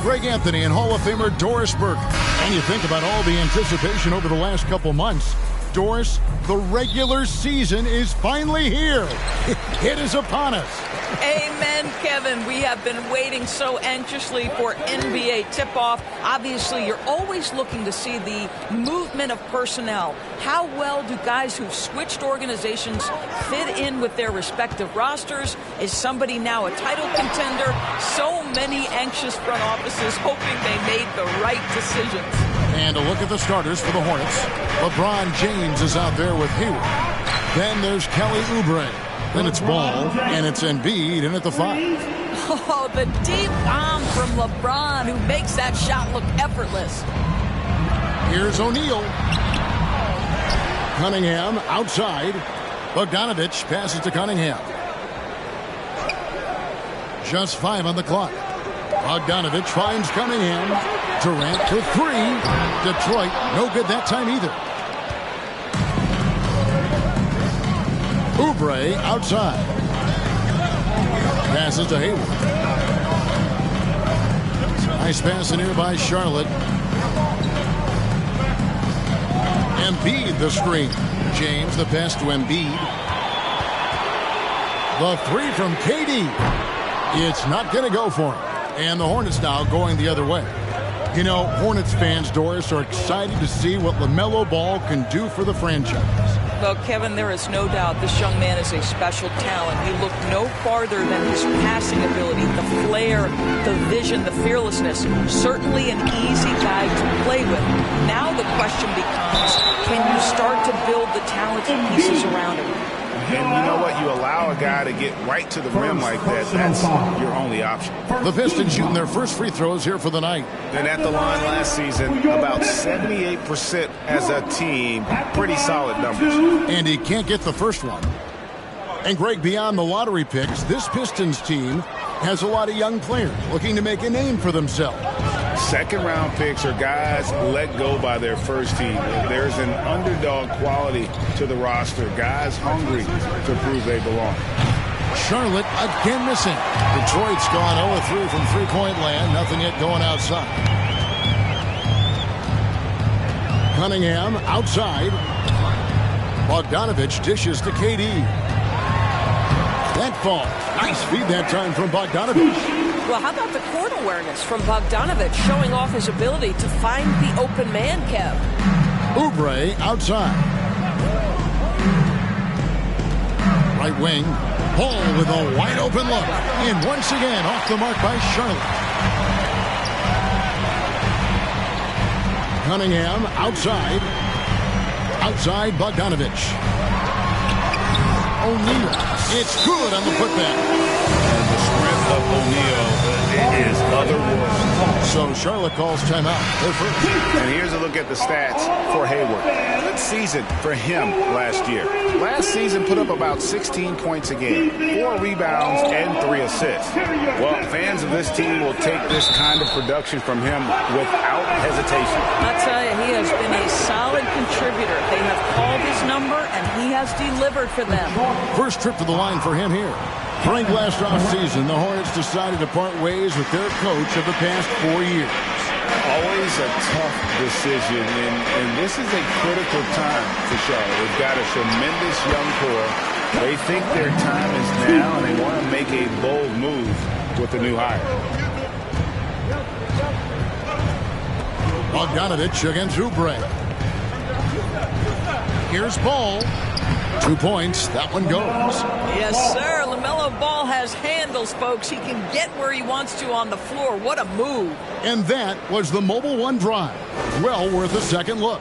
Greg Anthony and Hall of Famer Doris Burke. And you think about all the anticipation over the last couple months. Doris, the regular season is finally here. It is upon us. Amen, Kevin. We have been waiting so anxiously for NBA tip-off. Obviously, you're always looking to see the movement of personnel. How well do guys who've switched organizations fit in with their respective rosters? Is somebody now a title contender? So many anxious front offices hoping they made the right decisions. And a look at the starters for the Hornets. LeBron James is out there with Hayward. Then there's Kelly Oubre. Then it's Ball, and it's Embiid in at the 5. Oh, the deep bomb from LeBron, who makes that shot look effortless. Here's O'Neal. Cunningham outside. Bogdanovich passes to Cunningham. Just 5 on the clock. Bogdanovich finds Cunningham. Durant for 3. Detroit, no good that time either. Oubre outside. Passes to Hayward. Nice pass in here by Charlotte. Embiid the screen. James the pass to Embiid. The 3 from KD. It's not going to go for him. And the Hornets now going the other way. You know, Hornets fans, Doris, are excited to see what LaMelo Ball can do for the franchise. Well, Kevin, there is no doubt this young man is a special talent. You look no farther than his passing ability, the flair, the vision, the fearlessness. Certainly an easy guy to play with. Now the question becomes, can you start to build the talented pieces around him? And you know what? You allow a guy to get right to the rim like that. That's your only option. The Pistons shooting their first free throws here for the night. And at the line last season, about 78% as a team. Pretty solid numbers. And he can't get the first one. And Greg, beyond the lottery picks, this Pistons team has a lot of young players looking to make a name for themselves. Second-round picks are guys let go by their first team. There's an underdog quality to the roster. Guys hungry to prove they belong. Charlotte again missing. Detroit's gone 0-3 from three-point land. Nothing yet going outside. Cunningham outside. Bogdanovich dishes to KD. That fall. Nice feed that time from Bogdanovich. Well, how about the court awareness from Bogdanovich, showing off his ability to find the open man, Kev? Oubre outside. Right wing. Ball with a wide open look. And once again, off the mark by Charlotte. Cunningham outside. Outside Bogdanovich. O'Neal. It's good on the putback. And the strength of O'Neal is otherworldly. So Charlotte calls timeout. They're first. And here's a look at the stats for Hayward. Good season for him last year. Last season put up about 16 points a game, 4 rebounds, and 3 assists. Well, fans of this team will take this kind of production from him without hesitation. I tell you, he has been a solid contributor. They have called his number, and he has delivered for them. First trip to the line for him here. During last offseason, the Hornets decided to part ways with their coach of the past 4 years. Always a tough decision, and this is a critical time for Charlotte. They've got a tremendous young core. They think their time is now, and they want to make a bold move with the new hire. Bogdanovich against Oubre. Here's Ball. 2 points. That one goes. Yes, sir. LaMelo Ball has handles, folks. He can get where he wants to on the floor. What a move. And that was the Mobile One drive. Well worth a second look.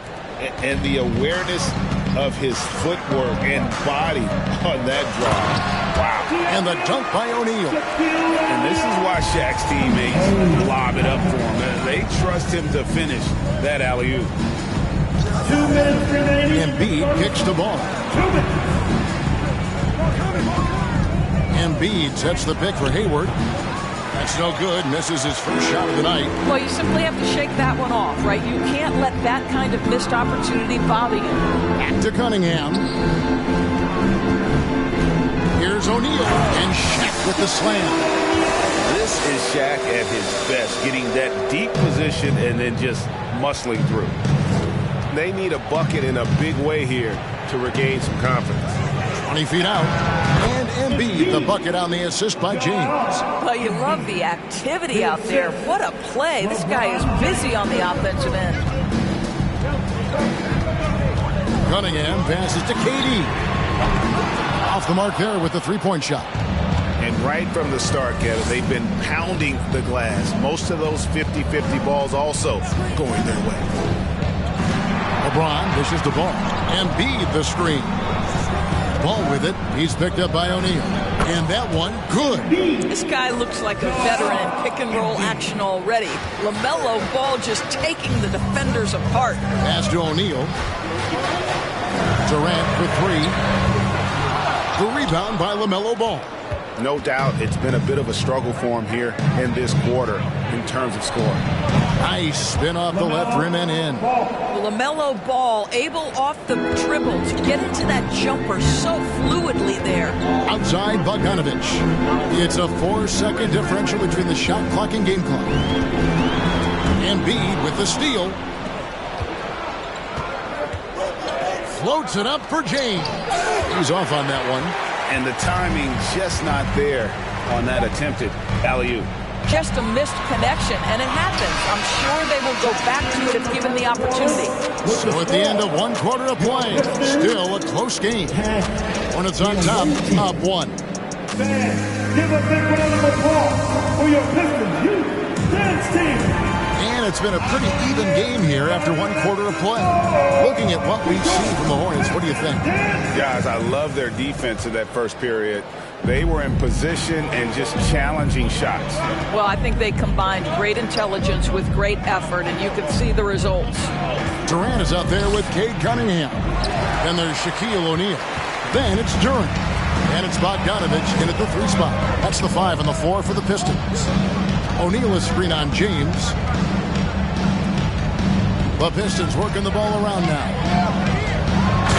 And the awareness of his footwork and body on that drive. Wow. And the dunk by O'Neal. And this is why Shaq's teammates lob it up for him. They trust him to finish that alley-oop. 2 minutes remaining. Embiid kicks the ball. Embiid sets the pick for Hayward. That's no good. Misses his first shot of the night. Well, you simply have to shake that one off, right? You can't let that kind of missed opportunity bother you. Back to Cunningham. Here's O'Neal. And Shaq with the slam. This is Shaq at his best, getting that deep position and then just muscling through. They need a bucket in a big way here to regain some confidence. 20 feet out. And Embiid, the bucket on the assist by James. Well, you love the activity out there. What a play. This guy is busy on the offensive end. Cunningham passes to KD. Off the mark there with the three-point shot. And right from the start, Kevin, they've been pounding the glass. Most of those 50-50 balls also going their way. LeBron dishes the ball. Embiid the screen. Ball with it. He's picked up by O'Neal. And that one, good. This guy looks like a veteran in pick-and-roll action already. LaMelo Ball just taking the defenders apart. Pass to O'Neal. Durant for three. The rebound by LaMelo Ball. No doubt it's been a bit of a struggle for him here in this quarter in terms of scoring. Nice spin off the left rim and in. LaMelo Ball able off the dribble to get into that jumper so fluidly there. Outside Bogdanovich. It's a 4-second differential between the shot clock and game clock. Embiid with the steal. Floats it up for James. He's off on that one. And the timing just not there on that attempted alley-oop. Just a missed connection, and it happens. I'm sure they will go back to it if given the opportunity. So at the end of one quarter of play, still a close game. Hornets on top, up one. Fans, give a big round of applause for your Pistons Youth Dance Team. And it's been a pretty even game here after one quarter of play. Looking at what we've seen from the Hornets, what do you think? Guys, I love their defense in that first period. They were in position and just challenging shots. Well, I think they combined great intelligence with great effort, and you could see the results. Durant is out there with Cade Cunningham. Then there's Shaquille O'Neal. Then it's Durant. And it's Bogdanovich in at the 3 spot. That's the 5 and the 4 for the Pistons. O'Neal is screen on James. The Pistons working the ball around now.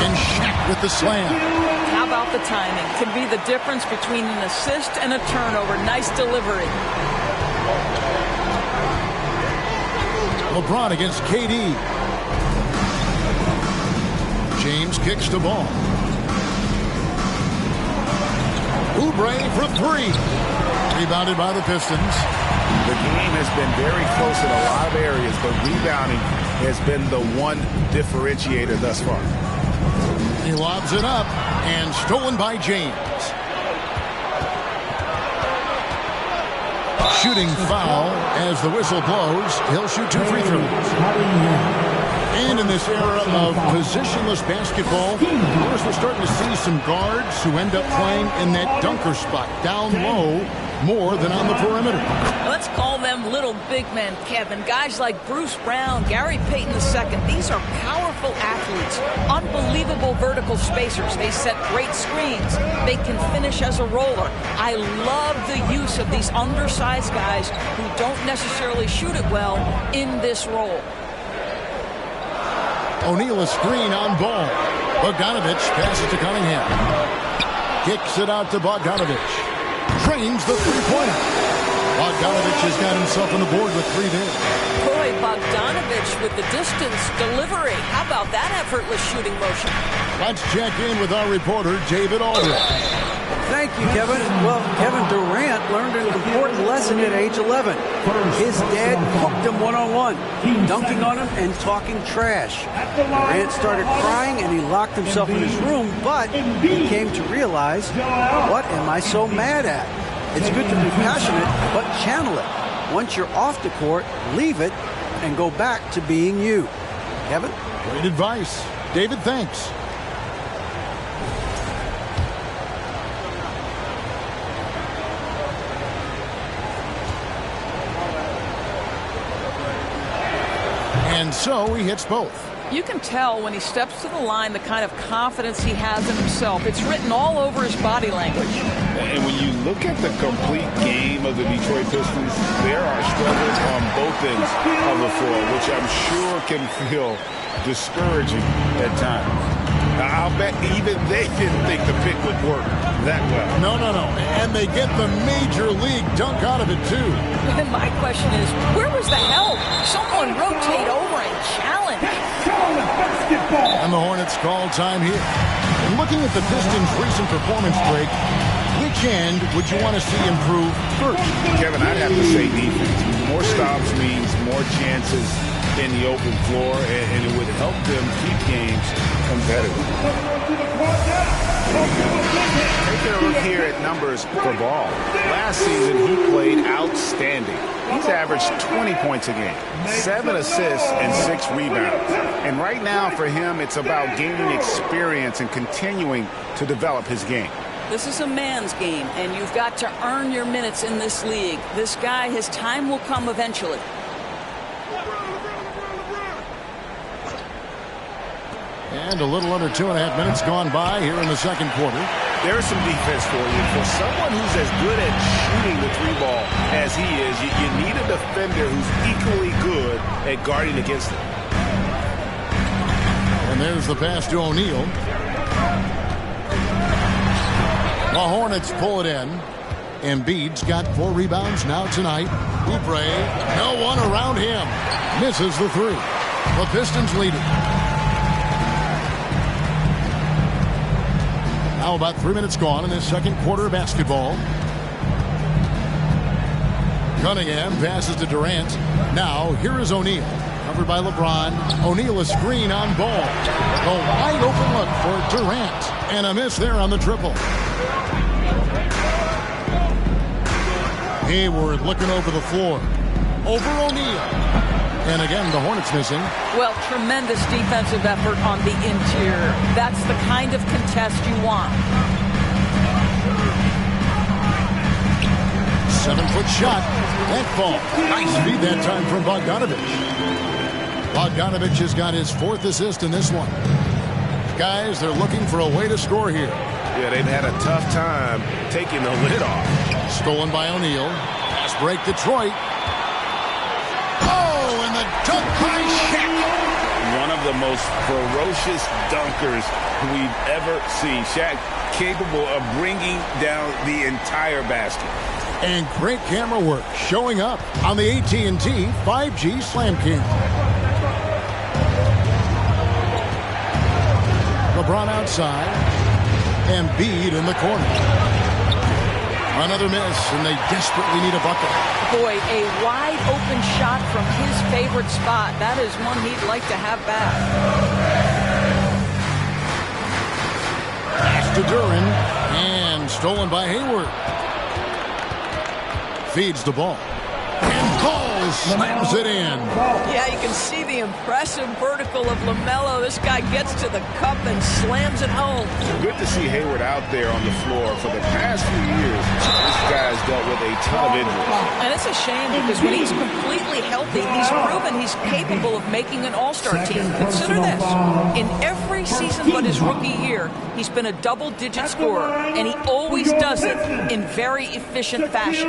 And Shaq with the slam. How about the timing? Could be the difference between an assist and a turnover. Nice delivery. LeBron against KD. James kicks the ball. Oubre for 3. Rebounded by the Pistons. The game has been very close in a lot of areas, but rebounding has been the one differentiator thus far. He lobs it up. And stolen by James. Shooting foul as the whistle blows. He'll shoot 2 free throws. And in this era of positionless basketball, we're starting to see some guards who end up playing in that dunker spot down low more than on the perimeter. Let's call them little big men, Kevin. Guys like Bruce Brown, Gary Payton II. These are powerful athletes, unbelievable vertical spacers. They set great screens. They can finish as a roller. I love the use of these undersized guys who don't necessarily shoot it well in this role. O'Neal a screen on ball. Bogdanovich passes to Cunningham. Kicks it out to Bogdanovich. Trains the three-pointer. Bogdanovich has got himself on the board with 3 there. Boy, Bogdanovich with the distance delivery. How about that effortless shooting motion? Let's check in with our reporter, David Aldridge. Thank you, Kevin. Well, Kevin Durant learned an important lesson at age 11. His dad hooked him one-on-one, dunking on him and talking trash. Durant started crying and he locked himself in his room, but he came to realize, what am I so mad at? It's good to be passionate, but channel it. Once you're off the court, leave it and go back to being you. Kevin? Great advice. David, thanks. And so he hits both. You can tell when he steps to the line the kind of confidence he has in himself. It's written all over his body language. And when you look at the complete game of the Detroit Pistons, there are struggles on both ends of the floor, which I'm sure can feel discouraging at times. Now, I'll bet even they didn't think the pick would work that well. No. And they get the major league dunk out of it, too. And my question is, where was the help? Someone rotate over and challenge. And the Hornets call time here. And looking at the Pistons' recent performance break, which end would you want to see improve first? Kevin, I'd have to say defense. More stops means more chances in the open floor, and it would help them keep games competitive. Taking a look here at numbers for Ball. Last season, he played outstanding. He's averaged 20 points a game, 7 assists, and 6 rebounds. And right now, for him, it's about gaining experience and continuing to develop his game. This is a man's game, and you've got to earn your minutes in this league. This guy, his time will come eventually. And a little under 2.5 minutes gone by here in the second quarter. There's some defense for you. For someone who's as good at shooting the 3-ball as he is, you need a defender who's equally good at guarding against it. And there's the pass to O'Neal. The Hornets pull it in. Embiid's got 4 rebounds now tonight. Oubre, no one around him. Misses the 3. The Pistons lead it. Now about 3 minutes gone in this second quarter of basketball. Cunningham passes to Durant. Now here is O'Neal. Covered by LeBron. O'Neal a screen on Ball. A wide open look for Durant. And a miss there on the triple. Hayward looking over the floor. Over O'Neal. And again, the Hornets missing. Well, tremendous defensive effort on the interior. That's the kind of contest you want. 7-foot shot. That ball. Nice feed that time from Bogdanovich. Bogdanovich has got his 4th assist in this one. Guys, they're looking for a way to score here. Yeah, they've had a tough time taking the lid off. Stolen by O'Neal. Pass break Detroit. Oh, and the dunk by Shaq. One of the most ferocious dunkers we've ever seen. Shaq capable of bringing down the entire basket. And great camera work showing up on the AT&T 5G Slam Cam. LeBron outside. Embiid in the corner. Another miss, and they desperately need a bucket. Boy, a wide open shot from his favorite spot. That is one he'd like to have back. Pass to Duran, and stolen by Hayward. Feeds the ball. And Paul slams it in. Yeah, you can see the impressive vertical of LaMelo. This guy gets to the cup and slams it home. Good to see Hayward out there on the floor. For the past few years, this guy's dealt with a ton of injuries. And it's a shame because when he's completely healthy, he's proven he's capable of making an all-star team. Consider this. In every season but his rookie year, he's been a double-digit scorer, and he always does it in very efficient fashion.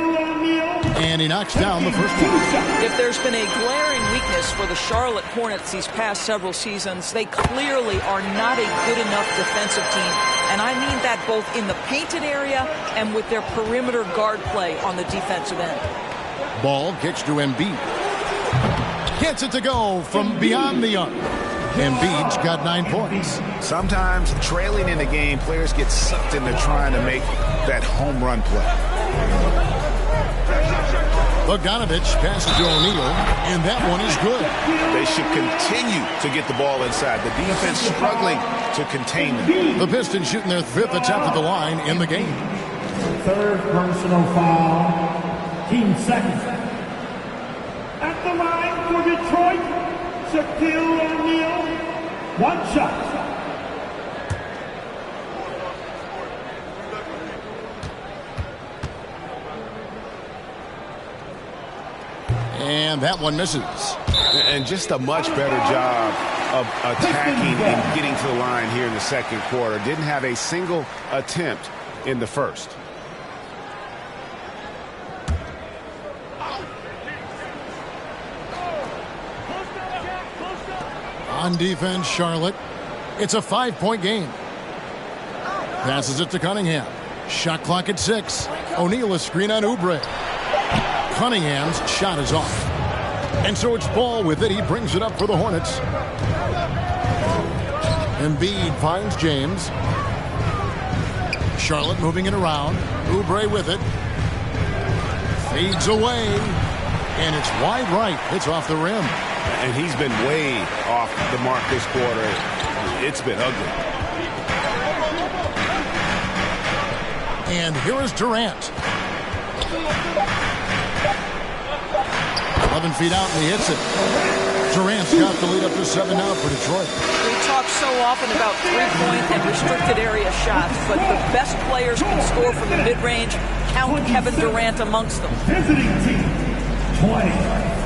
And he knocks down the first one. If there's been a glaring weakness for the Charlotte Hornets these past several seasons, they clearly are not a good enough defensive team. And I mean that both in the painted area and with their perimeter guard play on the defensive end. Ball gets to Embiid. Gets it to go from beyond the arc. Embiid's got 9 points. Sometimes trailing in the game, players get sucked into trying to make that home run play. Bogdanovich passes to O'Neal, and that one is good. They should continue to get the ball inside. The defense struggling to contain them. The Pistons shooting their 5th attempt at the line in the game. Third personal foul. Team second. At the line for Detroit, Shaquille O'Neal. 1 shot. And that one misses. And just a much better job of attacking and getting to the line here in the second quarter. Didn't have a single attempt in the first. On defense, Charlotte. It's a 5-point game. Passes it to Cunningham. Shot clock at 6. O'Neal a screen on Oubre. Cunningham's shot is off. And so it's Ball with it. He brings it up for the Hornets. Embiid finds James. Charlotte moving it around. Oubre with it. Fades away. And it's wide right. It's off the rim. And he's been way off the mark this quarter. It's been ugly. And here is Durant. 11 feet out, and he hits it. Durant's got the lead up to 7 now for Detroit. We talk so often about three-point and restricted area shots, but the best players can score from the mid-range. Count Kevin Durant amongst them. Visiting team, 20.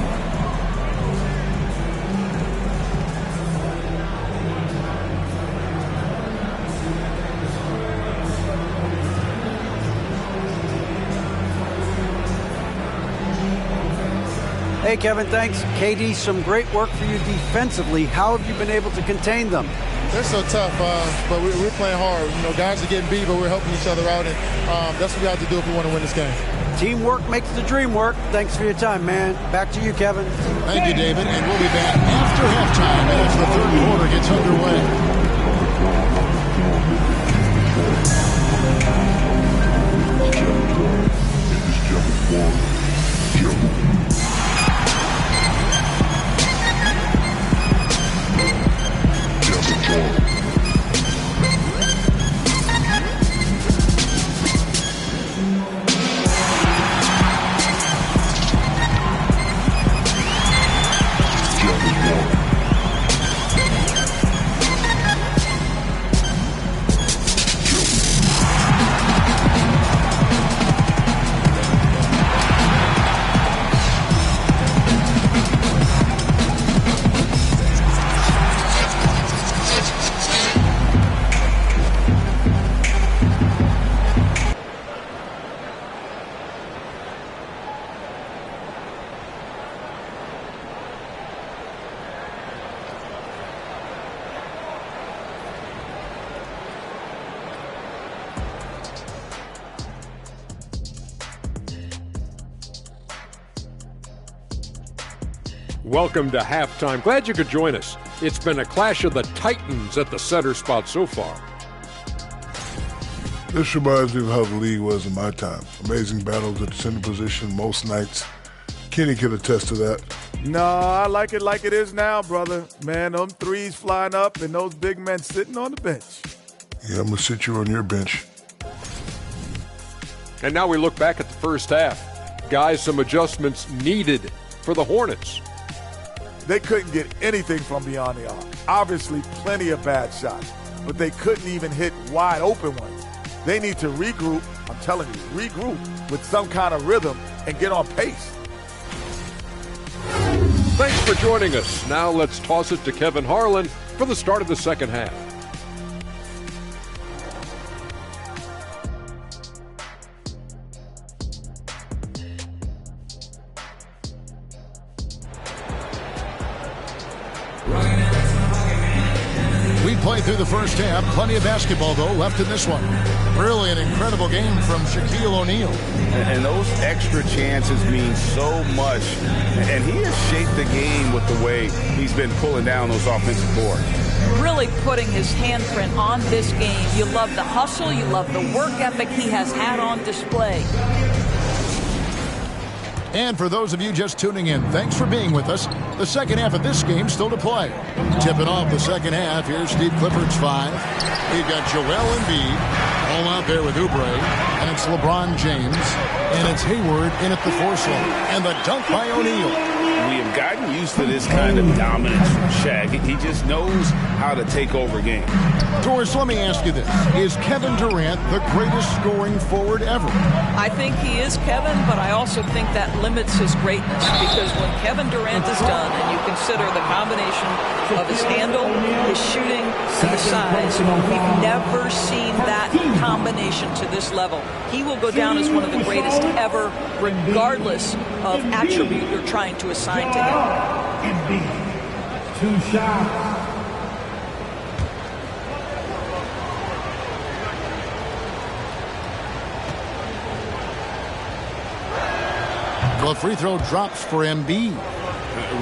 Hey, Kevin, thanks. KD, some great work for you defensively. How have you been able to contain them? They're so tough, but we're playing hard. You know, guys are getting beat, but we're helping each other out, and that's what we have to do if we want to win this game. Teamwork makes the dream work. Thanks for your time, man. Back to you, Kevin. Thank you, David, and we'll be back after halftime as the third quarter gets underway. Welcome to halftime. Glad you could join us. It's been a clash of the Titans at the center spot so far. This reminds me of how the league was in my time. Amazing battles at the center position most nights. Kenny can attest to that. No, I like it like it is now, brother. Man, them threes flying up and those big men sitting on the bench. Yeah, I'm going to sit you on your bench. And now we look back at the first half. Guys, some adjustments needed for the Hornets. They couldn't get anything from beyond the arc. Obviously, plenty of bad shots, but they couldn't even hit wide open ones. They need to regroup, I'm telling you, regroup with some kind of rhythm and get on pace. Thanks for joining us. Now let's toss it to Kevin Harlan for the start of the second half. We played through the first half. Plenty of basketball, though, left in this one. Really an incredible game from Shaquille O'Neal. And those extra chances mean so much. And he has shaped the game with the way he's been pulling down those offensive boards. Really putting his handprint on this game. You love the hustle. You love the work ethic he has had on display. And for those of you just tuning in, thanks for being with us. The second half of this game still to play. Tipping off the second half, here's Steve Clifford's 5. We've got Joel Embiid, all out there with Oubre, and it's LeBron James, and it's Hayward in at the 4 slot, and the dunk by O'Neal. We have gotten used to this kind of dominance from Shaq. He just knows how to take over games. Doris, let me ask you this. Is Kevin Durant the greatest scoring forward ever? I think he is, Kevin, but I also think that limits his greatness, because when Kevin Durant is done and you consider the combination of his handle, his shooting, and his size, we've never seen that combination to this level. He will go down as one of the greatest ever, regardless of attribute you're trying to assign to him. 2 shots. The free throw drops for Embiid.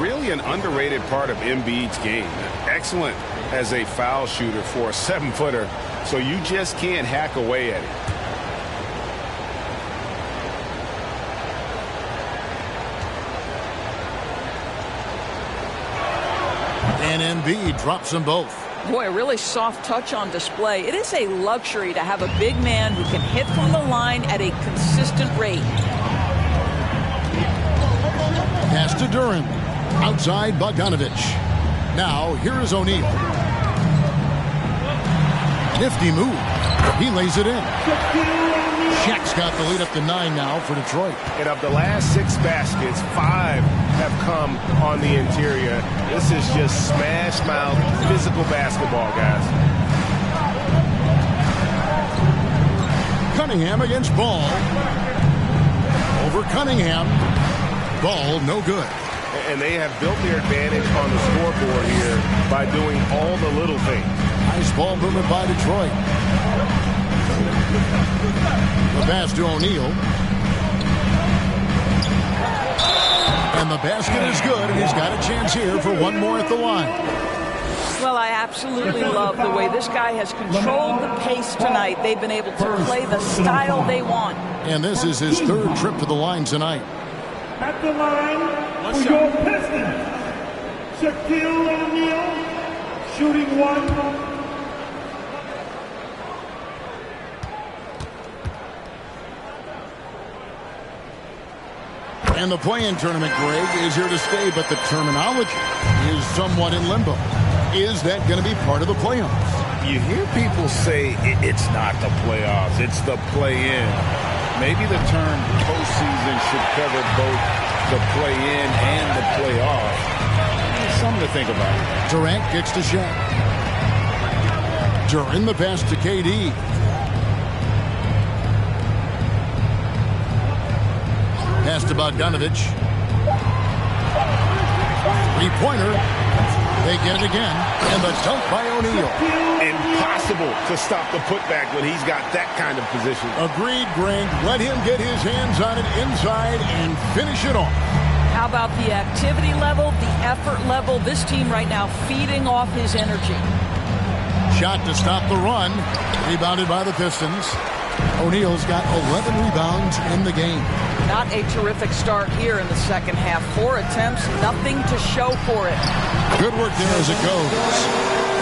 Really an underrated part of Embiid's game. Excellent as a foul shooter for a 7-footer, so you just can't hack away at it. And Embiid drops them both. Boy, a really soft touch on display. It is a luxury to have a big man who can hit from the line at a consistent rate. Pass to Duran. Outside Bogdanovich. Now, here is O'Neal. Nifty move. He lays it in. Shaq's got the lead up to 9 now for Detroit. And of the last 6 baskets, 5 have come on the interior. This is just smash mouth physical basketball, guys. Cunningham against Ball. Over Cunningham. Ball no good. And they have built their advantage on the scoreboard here by doing all the little things. Nice ball movement by Detroit. The pass to O'Neal. And the basket is good, and he's got a chance here for one more at the line. Well, I absolutely love the way this guy has controlled the pace tonight. They've been able to play the style they want. And this is his 3rd trip to the line tonight. At the line for your Pistons, Shaquille O'Neal, shooting 1. And the play-in tournament, Greg, is here to stay, but the terminology is somewhat in limbo. Is that going to be part of the playoffs? You hear people say it's not the playoffs, it's the play-in. Maybe the term postseason should cover both the play-in and the playoffs. Something to think about. Durant kicks to Shaq. Duran the pass to KD. Pass to Bogdanovich. 3-pointer. They get it again. And the dunk by O'Neal. Impossible to stop the putback when he's got that kind of position. Agreed, Greg. Let him get his hands on it inside and finish it off. How about the activity level, the effort level? This team right now feeding off his energy. Shot to stop the run. Rebounded by the Pistons. O'Neal's got 11 rebounds in the game. Not a terrific start here in the second half. 4 attempts, nothing to show for it. Good work there as it goes.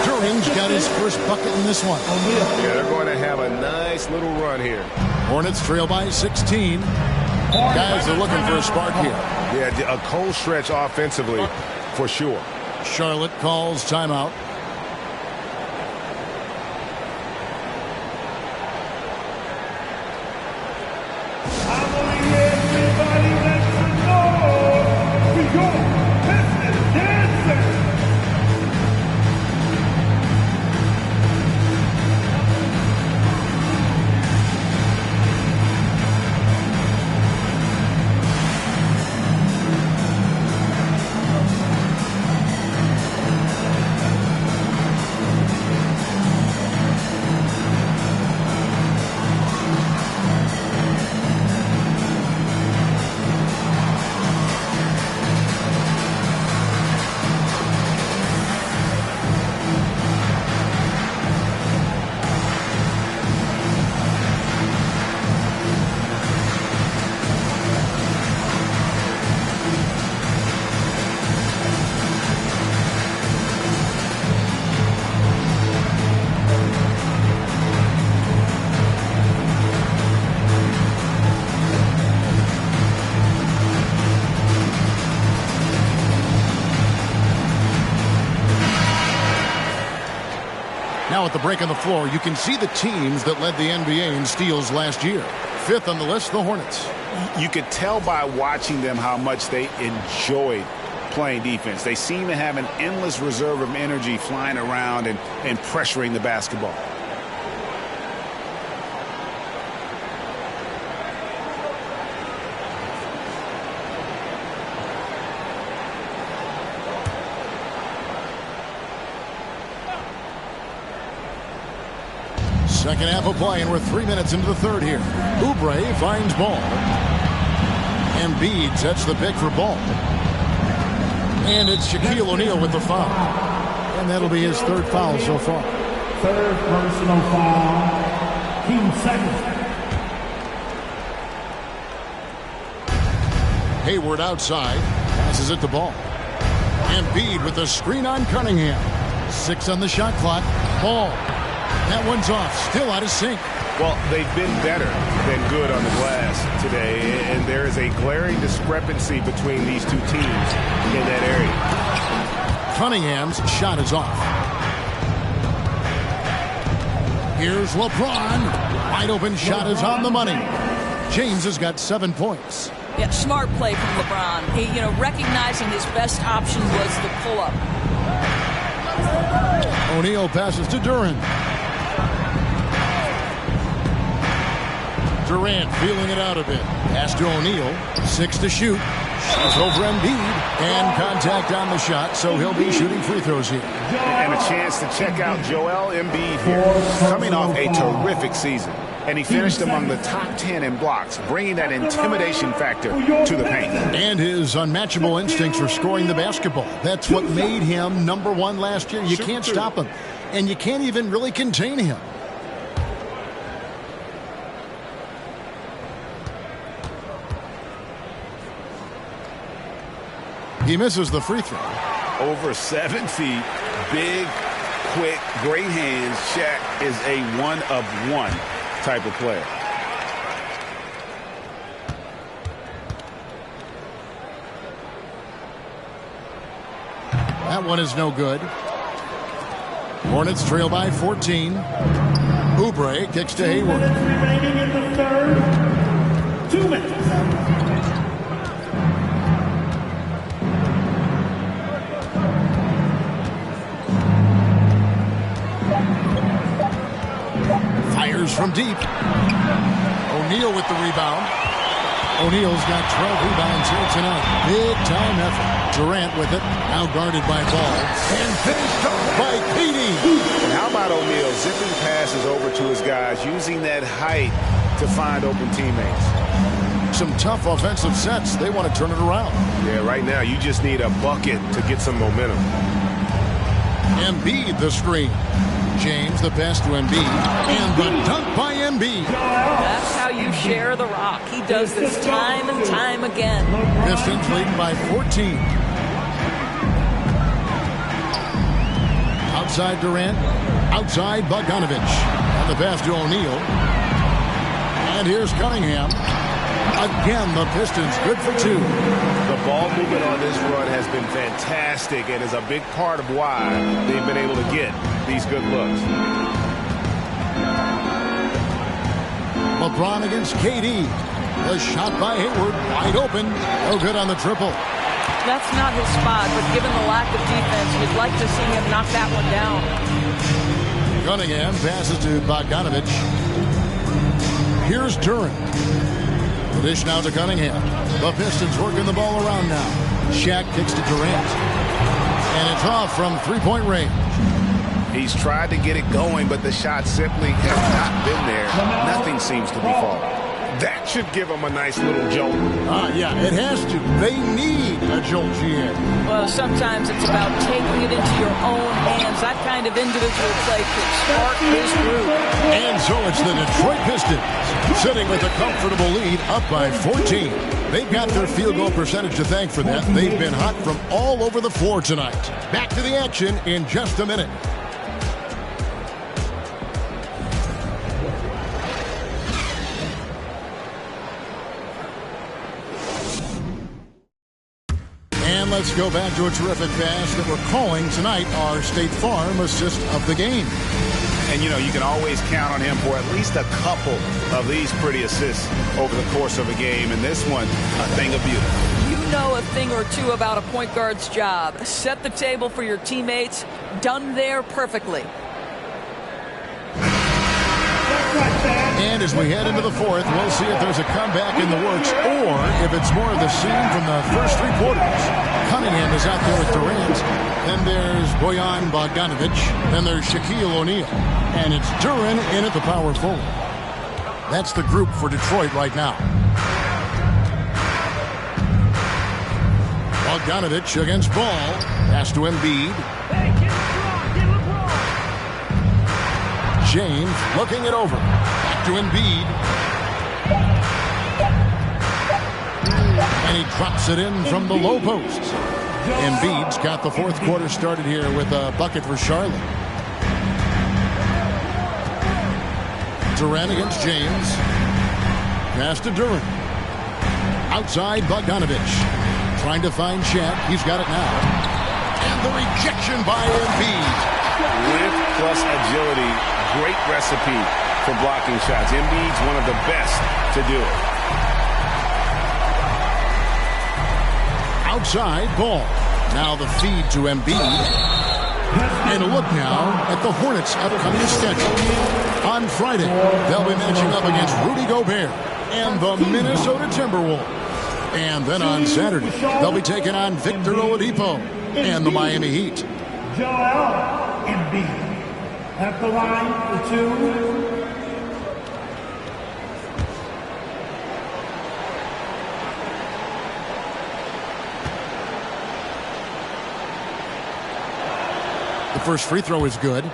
Duran's got his first bucket in this one. Yeah, they're going to have a nice little run here. Hornets trail by 16. Guys are looking for a spark here. Yeah, a cold stretch offensively for sure. Charlotte calls timeout. Now at the break on the floor, you can see the teams that led the NBA in steals last year. Fifth on the list, the Hornets. You could tell by watching them how much they enjoyed playing defense. They seem to have an endless reserve of energy flying around and pressuring the basketball. Second half of play, and we're 3 minutes into the third here. Oubre finds Ball. Embiid sets the pick for Ball. And it's Shaquille O'Neal with the foul. And that'll be his third foul so far. Third personal foul. Team second. Hayward outside. Passes it to Ball. Embiid with the screen on Cunningham. 6 on the shot clock. Ball. That one's off. Still out of sync. Well, they've been better than good on the glass today, and there is a glaring discrepancy between these two teams in that area. Cunningham's shot is off. Here's LeBron. Wide open shot is on the money. James has got 7 points. Yeah, smart play from LeBron. He, recognizing his best option was the pull-up. O'Neal passes to Durant. Durant feeling it out a bit. Pass to O'Neal. 6 to shoot. Shoots over Embiid. And contact on the shot, so he'll be shooting free throws here. And a chance to check out Joel Embiid here. Coming off a terrific season. And he finished among the top 10 in blocks, bringing that intimidation factor to the paint. And his unmatchable instincts for scoring the basketball. That's what made him number one last year. You can't stop him. And you can't even really contain him. He misses the free throw. Over 7 feet, big, quick, great hands. Shaq is a one-of-one type of player. That one is no good. Hornets trail by 14. Oubre kicks to Hayward. Remaining in the third. 2 minutes. Fires from deep. O'Neal with the rebound. O'Neal's got 12 rebounds here tonight. Big time effort. Durant with it. Now guarded by Ball. And finished by Katie. And how about O'Neal zipping passes over to his guys, using that height to find open teammates. Some tough offensive sets. They want to turn it around. Yeah, right now you just need a bucket to get some momentum. Embiid the screen. James the pass to Embiid. And the dunk by Embiid. That's how you share the rock. He does this time and time again. Pistons leading by 14. Outside Durant. Outside Bogdanovich. And the pass to O'Neal. And here's Cunningham. Again, the Pistons good for 2. The ball movement on this run has been fantastic and is a big part of why they've been able to get these good looks. LeBron against KD. The shot by Hayward, wide open. No good on the triple. That's not his spot, but given the lack of defense, you'd like to see him knock that one down. Cunningham passes to Bogdanovich. Here's Duran. The dish now to Cunningham. The Pistons working the ball around now. Shaq kicks to Durant. And it's off from three-point range. He's tried to get it going, but the shot simply has not been there. Nothing seems to be falling. That should give him a nice little jolt. Yeah, it has to. They need a jolt here. Well, sometimes it's about taking it into your own hands. That kind of individual play could spark his group. And so it's the Detroit Pistons sitting with a comfortable lead up by 14. They've got their field goal percentage to thank for that. They've been hot from all over the floor tonight. Back to the action in just a minute. And let's go back to a terrific pass that we're calling tonight our State Farm assist of the game. And, you know, you can always count on him for at least a couple of these pretty assists over the course of a game. And this one, a thing of beauty. You know a thing or two about a point guard's job. Set the table for your teammates. Done there perfectly. And as we head into the fourth, we'll see if there's a comeback in the works or if it's more of the scene from the first 3 quarters. Cunningham is out there with Durant. Then there's Bojan Bogdanovich. Then there's Shaquille O'Neal. And it's Duran in at the power forward. That's the group for Detroit right now. Bogdanovich against Ball. Pass to Embiid. James looking it over. Back to Embiid. And he drops it in from the low post. Embiid's got the fourth quarter started here with a bucket for Charlotte. Durant against James. Pass to Duran. Outside Bogdanovich. Trying to find Shaq. He's got it now. And the rejection by Embiid. Lift plus agility. Great recipe for blocking shots. Embiid's one of the best to do it. Outside Ball. Now the feed to Embiid. And a look now at the Hornets' upcoming schedule. On Friday, they'll be matching up against Rudy Gobert and the Minnesota Timberwolves. And then on Saturday, they'll be taking on Victor Oladipo and the Miami Heat. Joel Embiid at the line for 2. The first free throw is good.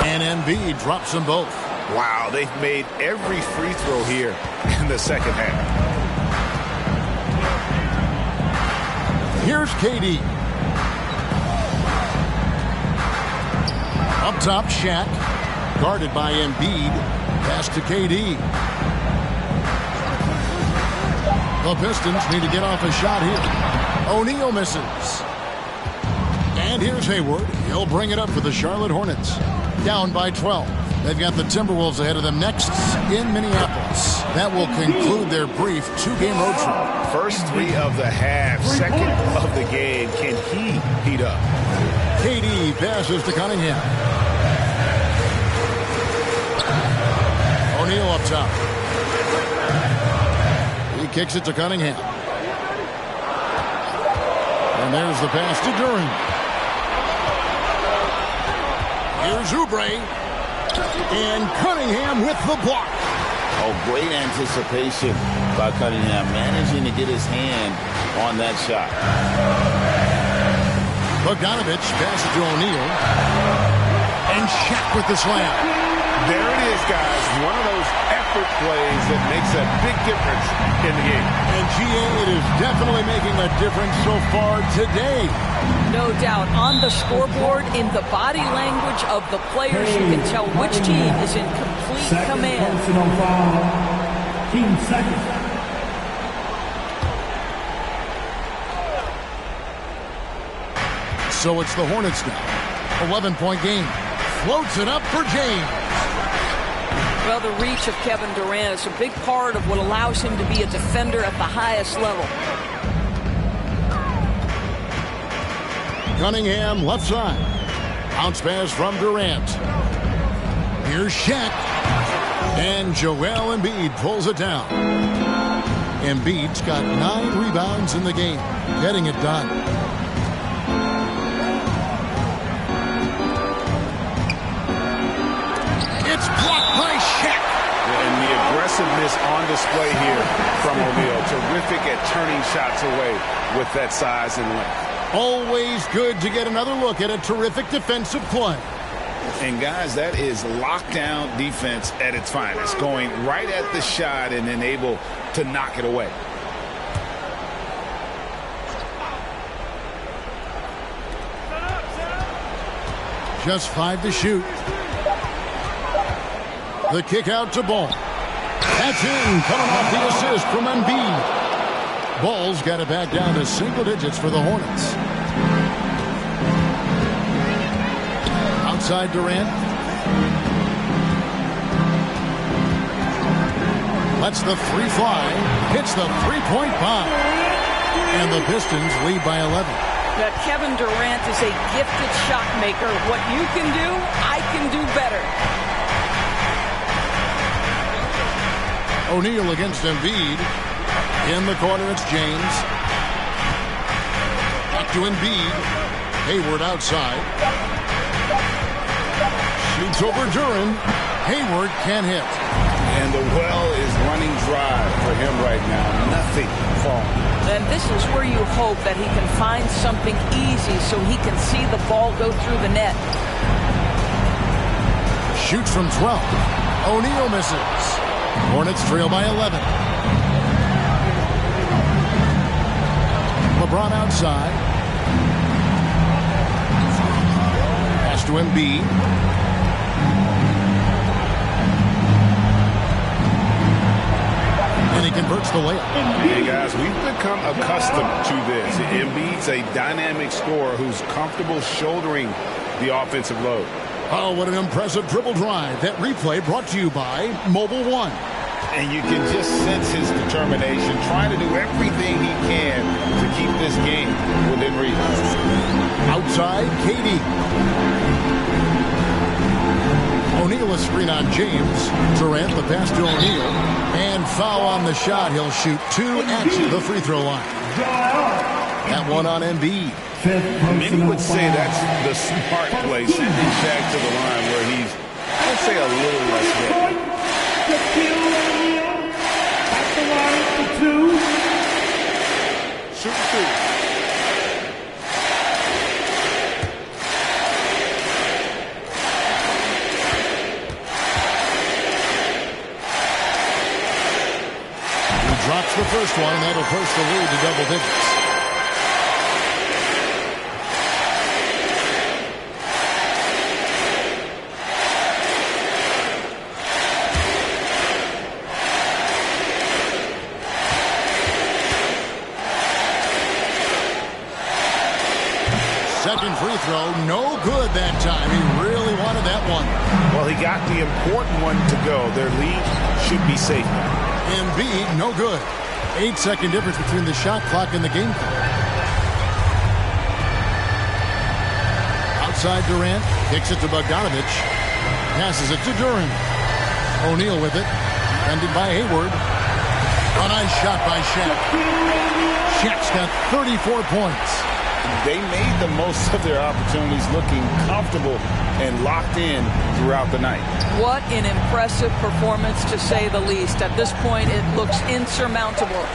And Embiid drops them both. Wow, they've made every free throw here in the second half. Here's KD. Up top, Shaq. Guarded by Embiid. Pass to KD. The Pistons need to get off a shot here. O'Neal misses. And here's Hayward. He'll bring it up for the Charlotte Hornets. Down by 12. They've got the Timberwolves ahead of them next in Minneapolis. That will conclude their brief 2-game road trip. First 3 of the half, second of the game. Can he heat up? KD passes to Cunningham. O'Neal up top. He kicks it to Cunningham. And there's the pass to Duran. Here's Oubre. And Cunningham with the block. Oh, great anticipation by Cunningham, managing to get his hand on that shot. Bogdanovich passes to O'Neal. And Shaq with the slam. There it is, guys. One of those effort plays that makes a big difference in the game. And GA, it is definitely making a difference so far today. No doubt. On the scoreboard, in the body language of the players, you can tell which team is in complete command. Personal foul. Team second. So it's the Hornets now. 11-point game. Floats it up for James. Well, the reach of Kevin Durant is a big part of what allows him to be a defender at the highest level. Cunningham left side. Bounce pass from Durant. Here's Shaq. And Joel Embiid pulls it down. Embiid's got 9 rebounds in the game. Getting it done. It's blocked by Shaq. And the aggressiveness on display here from O'Neal. Terrific at turning shots away with that size and length. Always good to get another look at a terrific defensive play. And guys, that is lockdown defense at its finest. Going right at the shot and then able to knock it away. Just 5 to shoot. The kick out to Ball. That's in, coming off the assist from Embiid. Ball's got it back down to single digits for the Hornets. Outside Durant. Lets the 3 fly. Hits the 3-point bomb. And the Pistons lead by 11. Now, Kevin Durant is a gifted shot maker. What you can do, I can do better. O'Neal against Embiid. In the corner, it's James. Back to Embiid. Hayward outside. Shoots over Duran. Hayward can't hit. And the well is running dry for him right now. Nothing falling. And this is where you hope that he can find something easy so he can see the ball go through the net. Shoots from 12. O'Neal misses. Hornets trail by 11. LeBron outside. Pass to Embiid. And he converts the layup. Hey guys, we've become accustomed to this. Embiid's a dynamic scorer who's comfortable shouldering the offensive load. Oh, what an impressive dribble drive. That replay brought to you by Mobile One. And you can just sense his determination, trying to do everything he can to keep this game within reach. Outside, KD. O'Neal a screen on James. Durant the pass to O'Neal. And foul on the shot. He'll shoot 2 at the free throw line. That one on Embiid. Many would say that's the smart play, sending Shaq to the line where he's, I'd say, a little less ready. At the line for 2. Shoot 2. He drops the first one, and that'll push the lead to double digits. Second free throw, no good that time. He really wanted that one. Well, he got the important one to go. Their lead should be safe now. Embiid, no good. 8-second difference between the shot clock and the game clock. Outside Durant, kicks it to Bogdanovich. Passes it to Duran. O'Neal with it. Defended by Hayward. A nice shot by Shaq. Shaq's got 34 points. they made the most of their opportunities, looking comfortable and locked in throughout the night. What an impressive performance, to say the least. At this point, it looks insurmountable.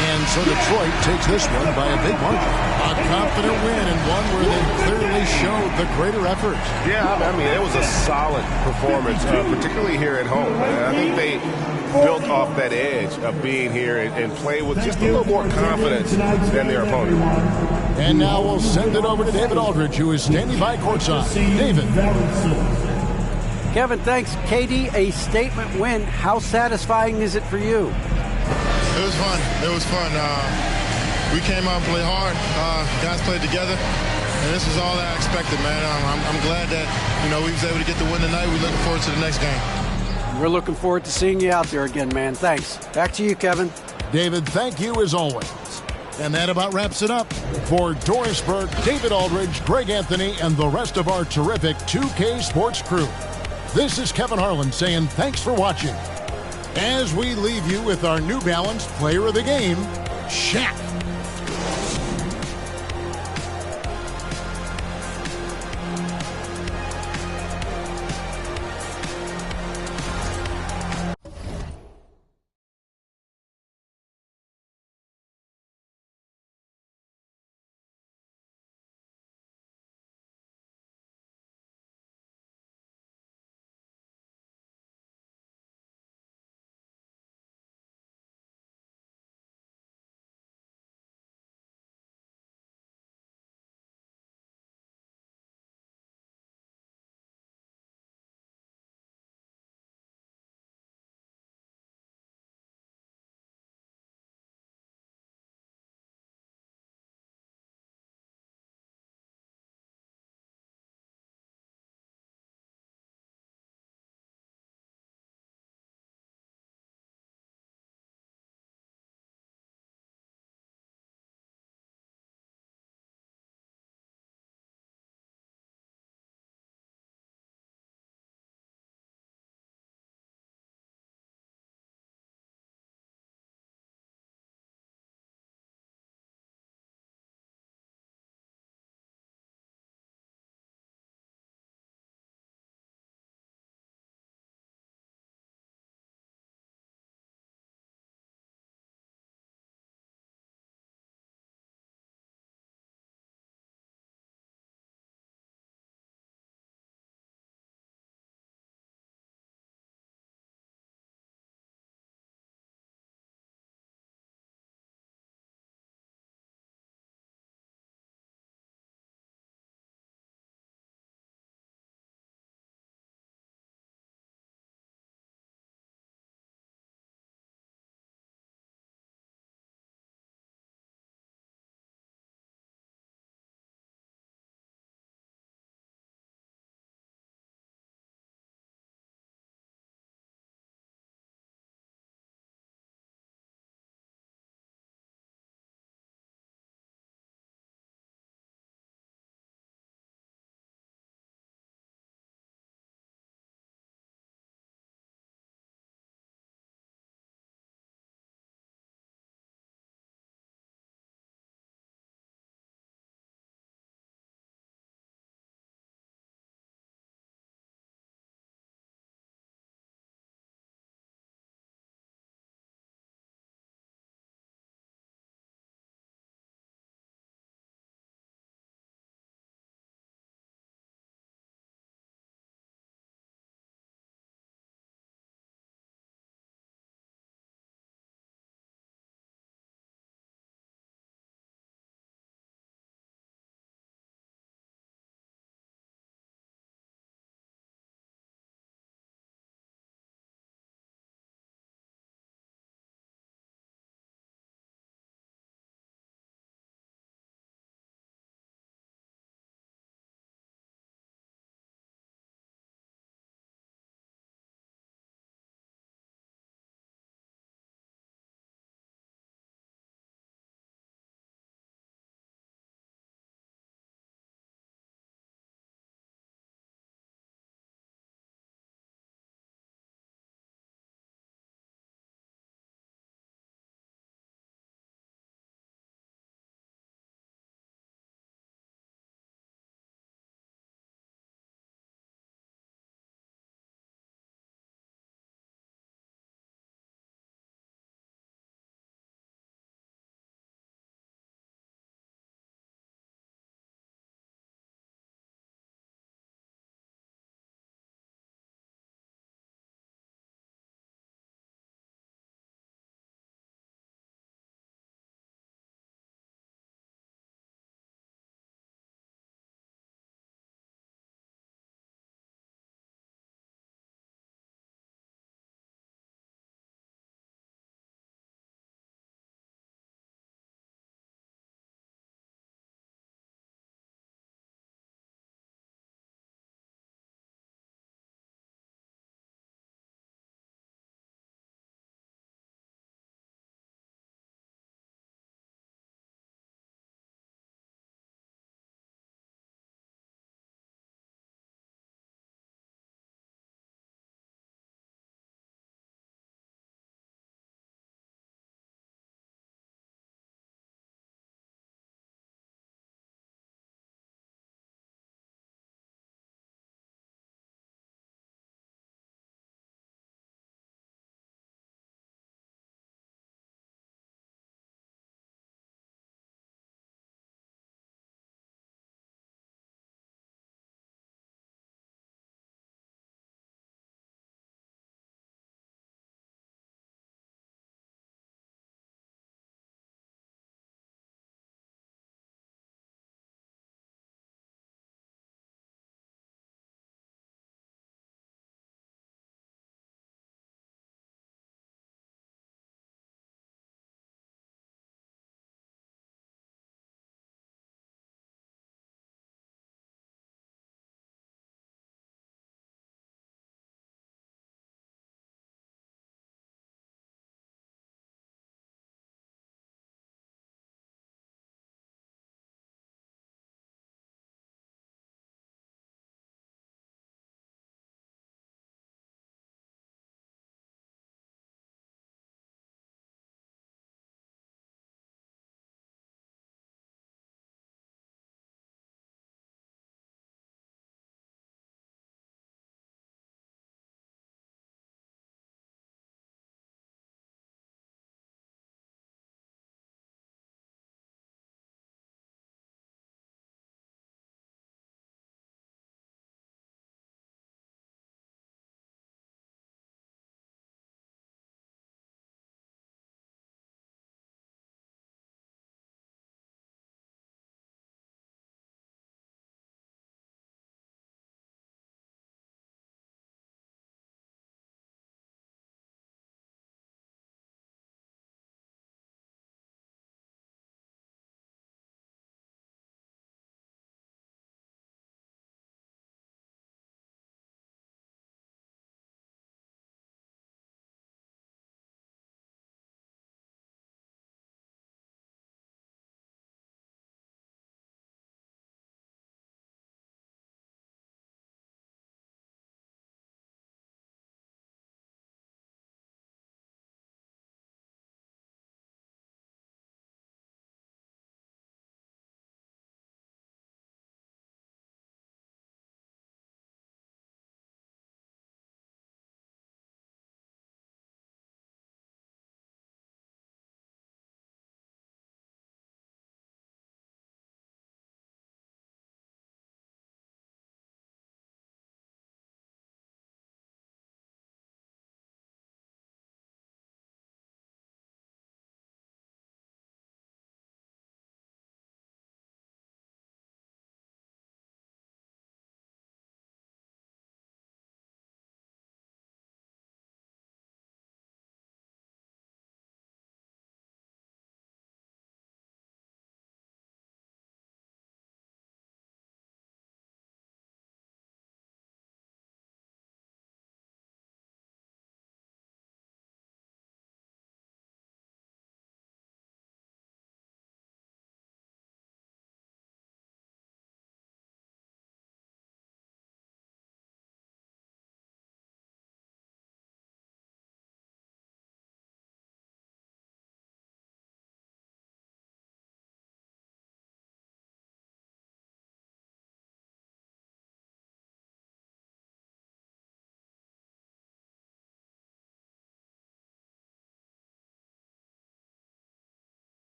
And so Detroit takes this one by a big margin. A confident win, and one where they clearly showed the greater effort. Yeah, I mean, it was a solid performance, particularly here at home. I think they built off that edge of being here and play with just a little more confidence than their opponent. And now we'll send it over to David Aldridge, who is standing by courtside. David. Kevin, thanks. KD, a statement win. How satisfying is it for you? It was fun. It was fun. We came out and played hard. Guys played together, and this is all that I expected, man. I'm glad that we was able to get the win tonight. We're looking forward to the next game. We're looking forward to seeing you out there again, man. Thanks. Back to you, Kevin. David, thank you as always. And that about wraps it up. For Doris Burke, David Aldridge, Greg Anthony, and the rest of our terrific 2K Sports crew, this is Kevin Harlan saying thanks for watching. As we leave you with our New Balance Player of the Game, Shaq.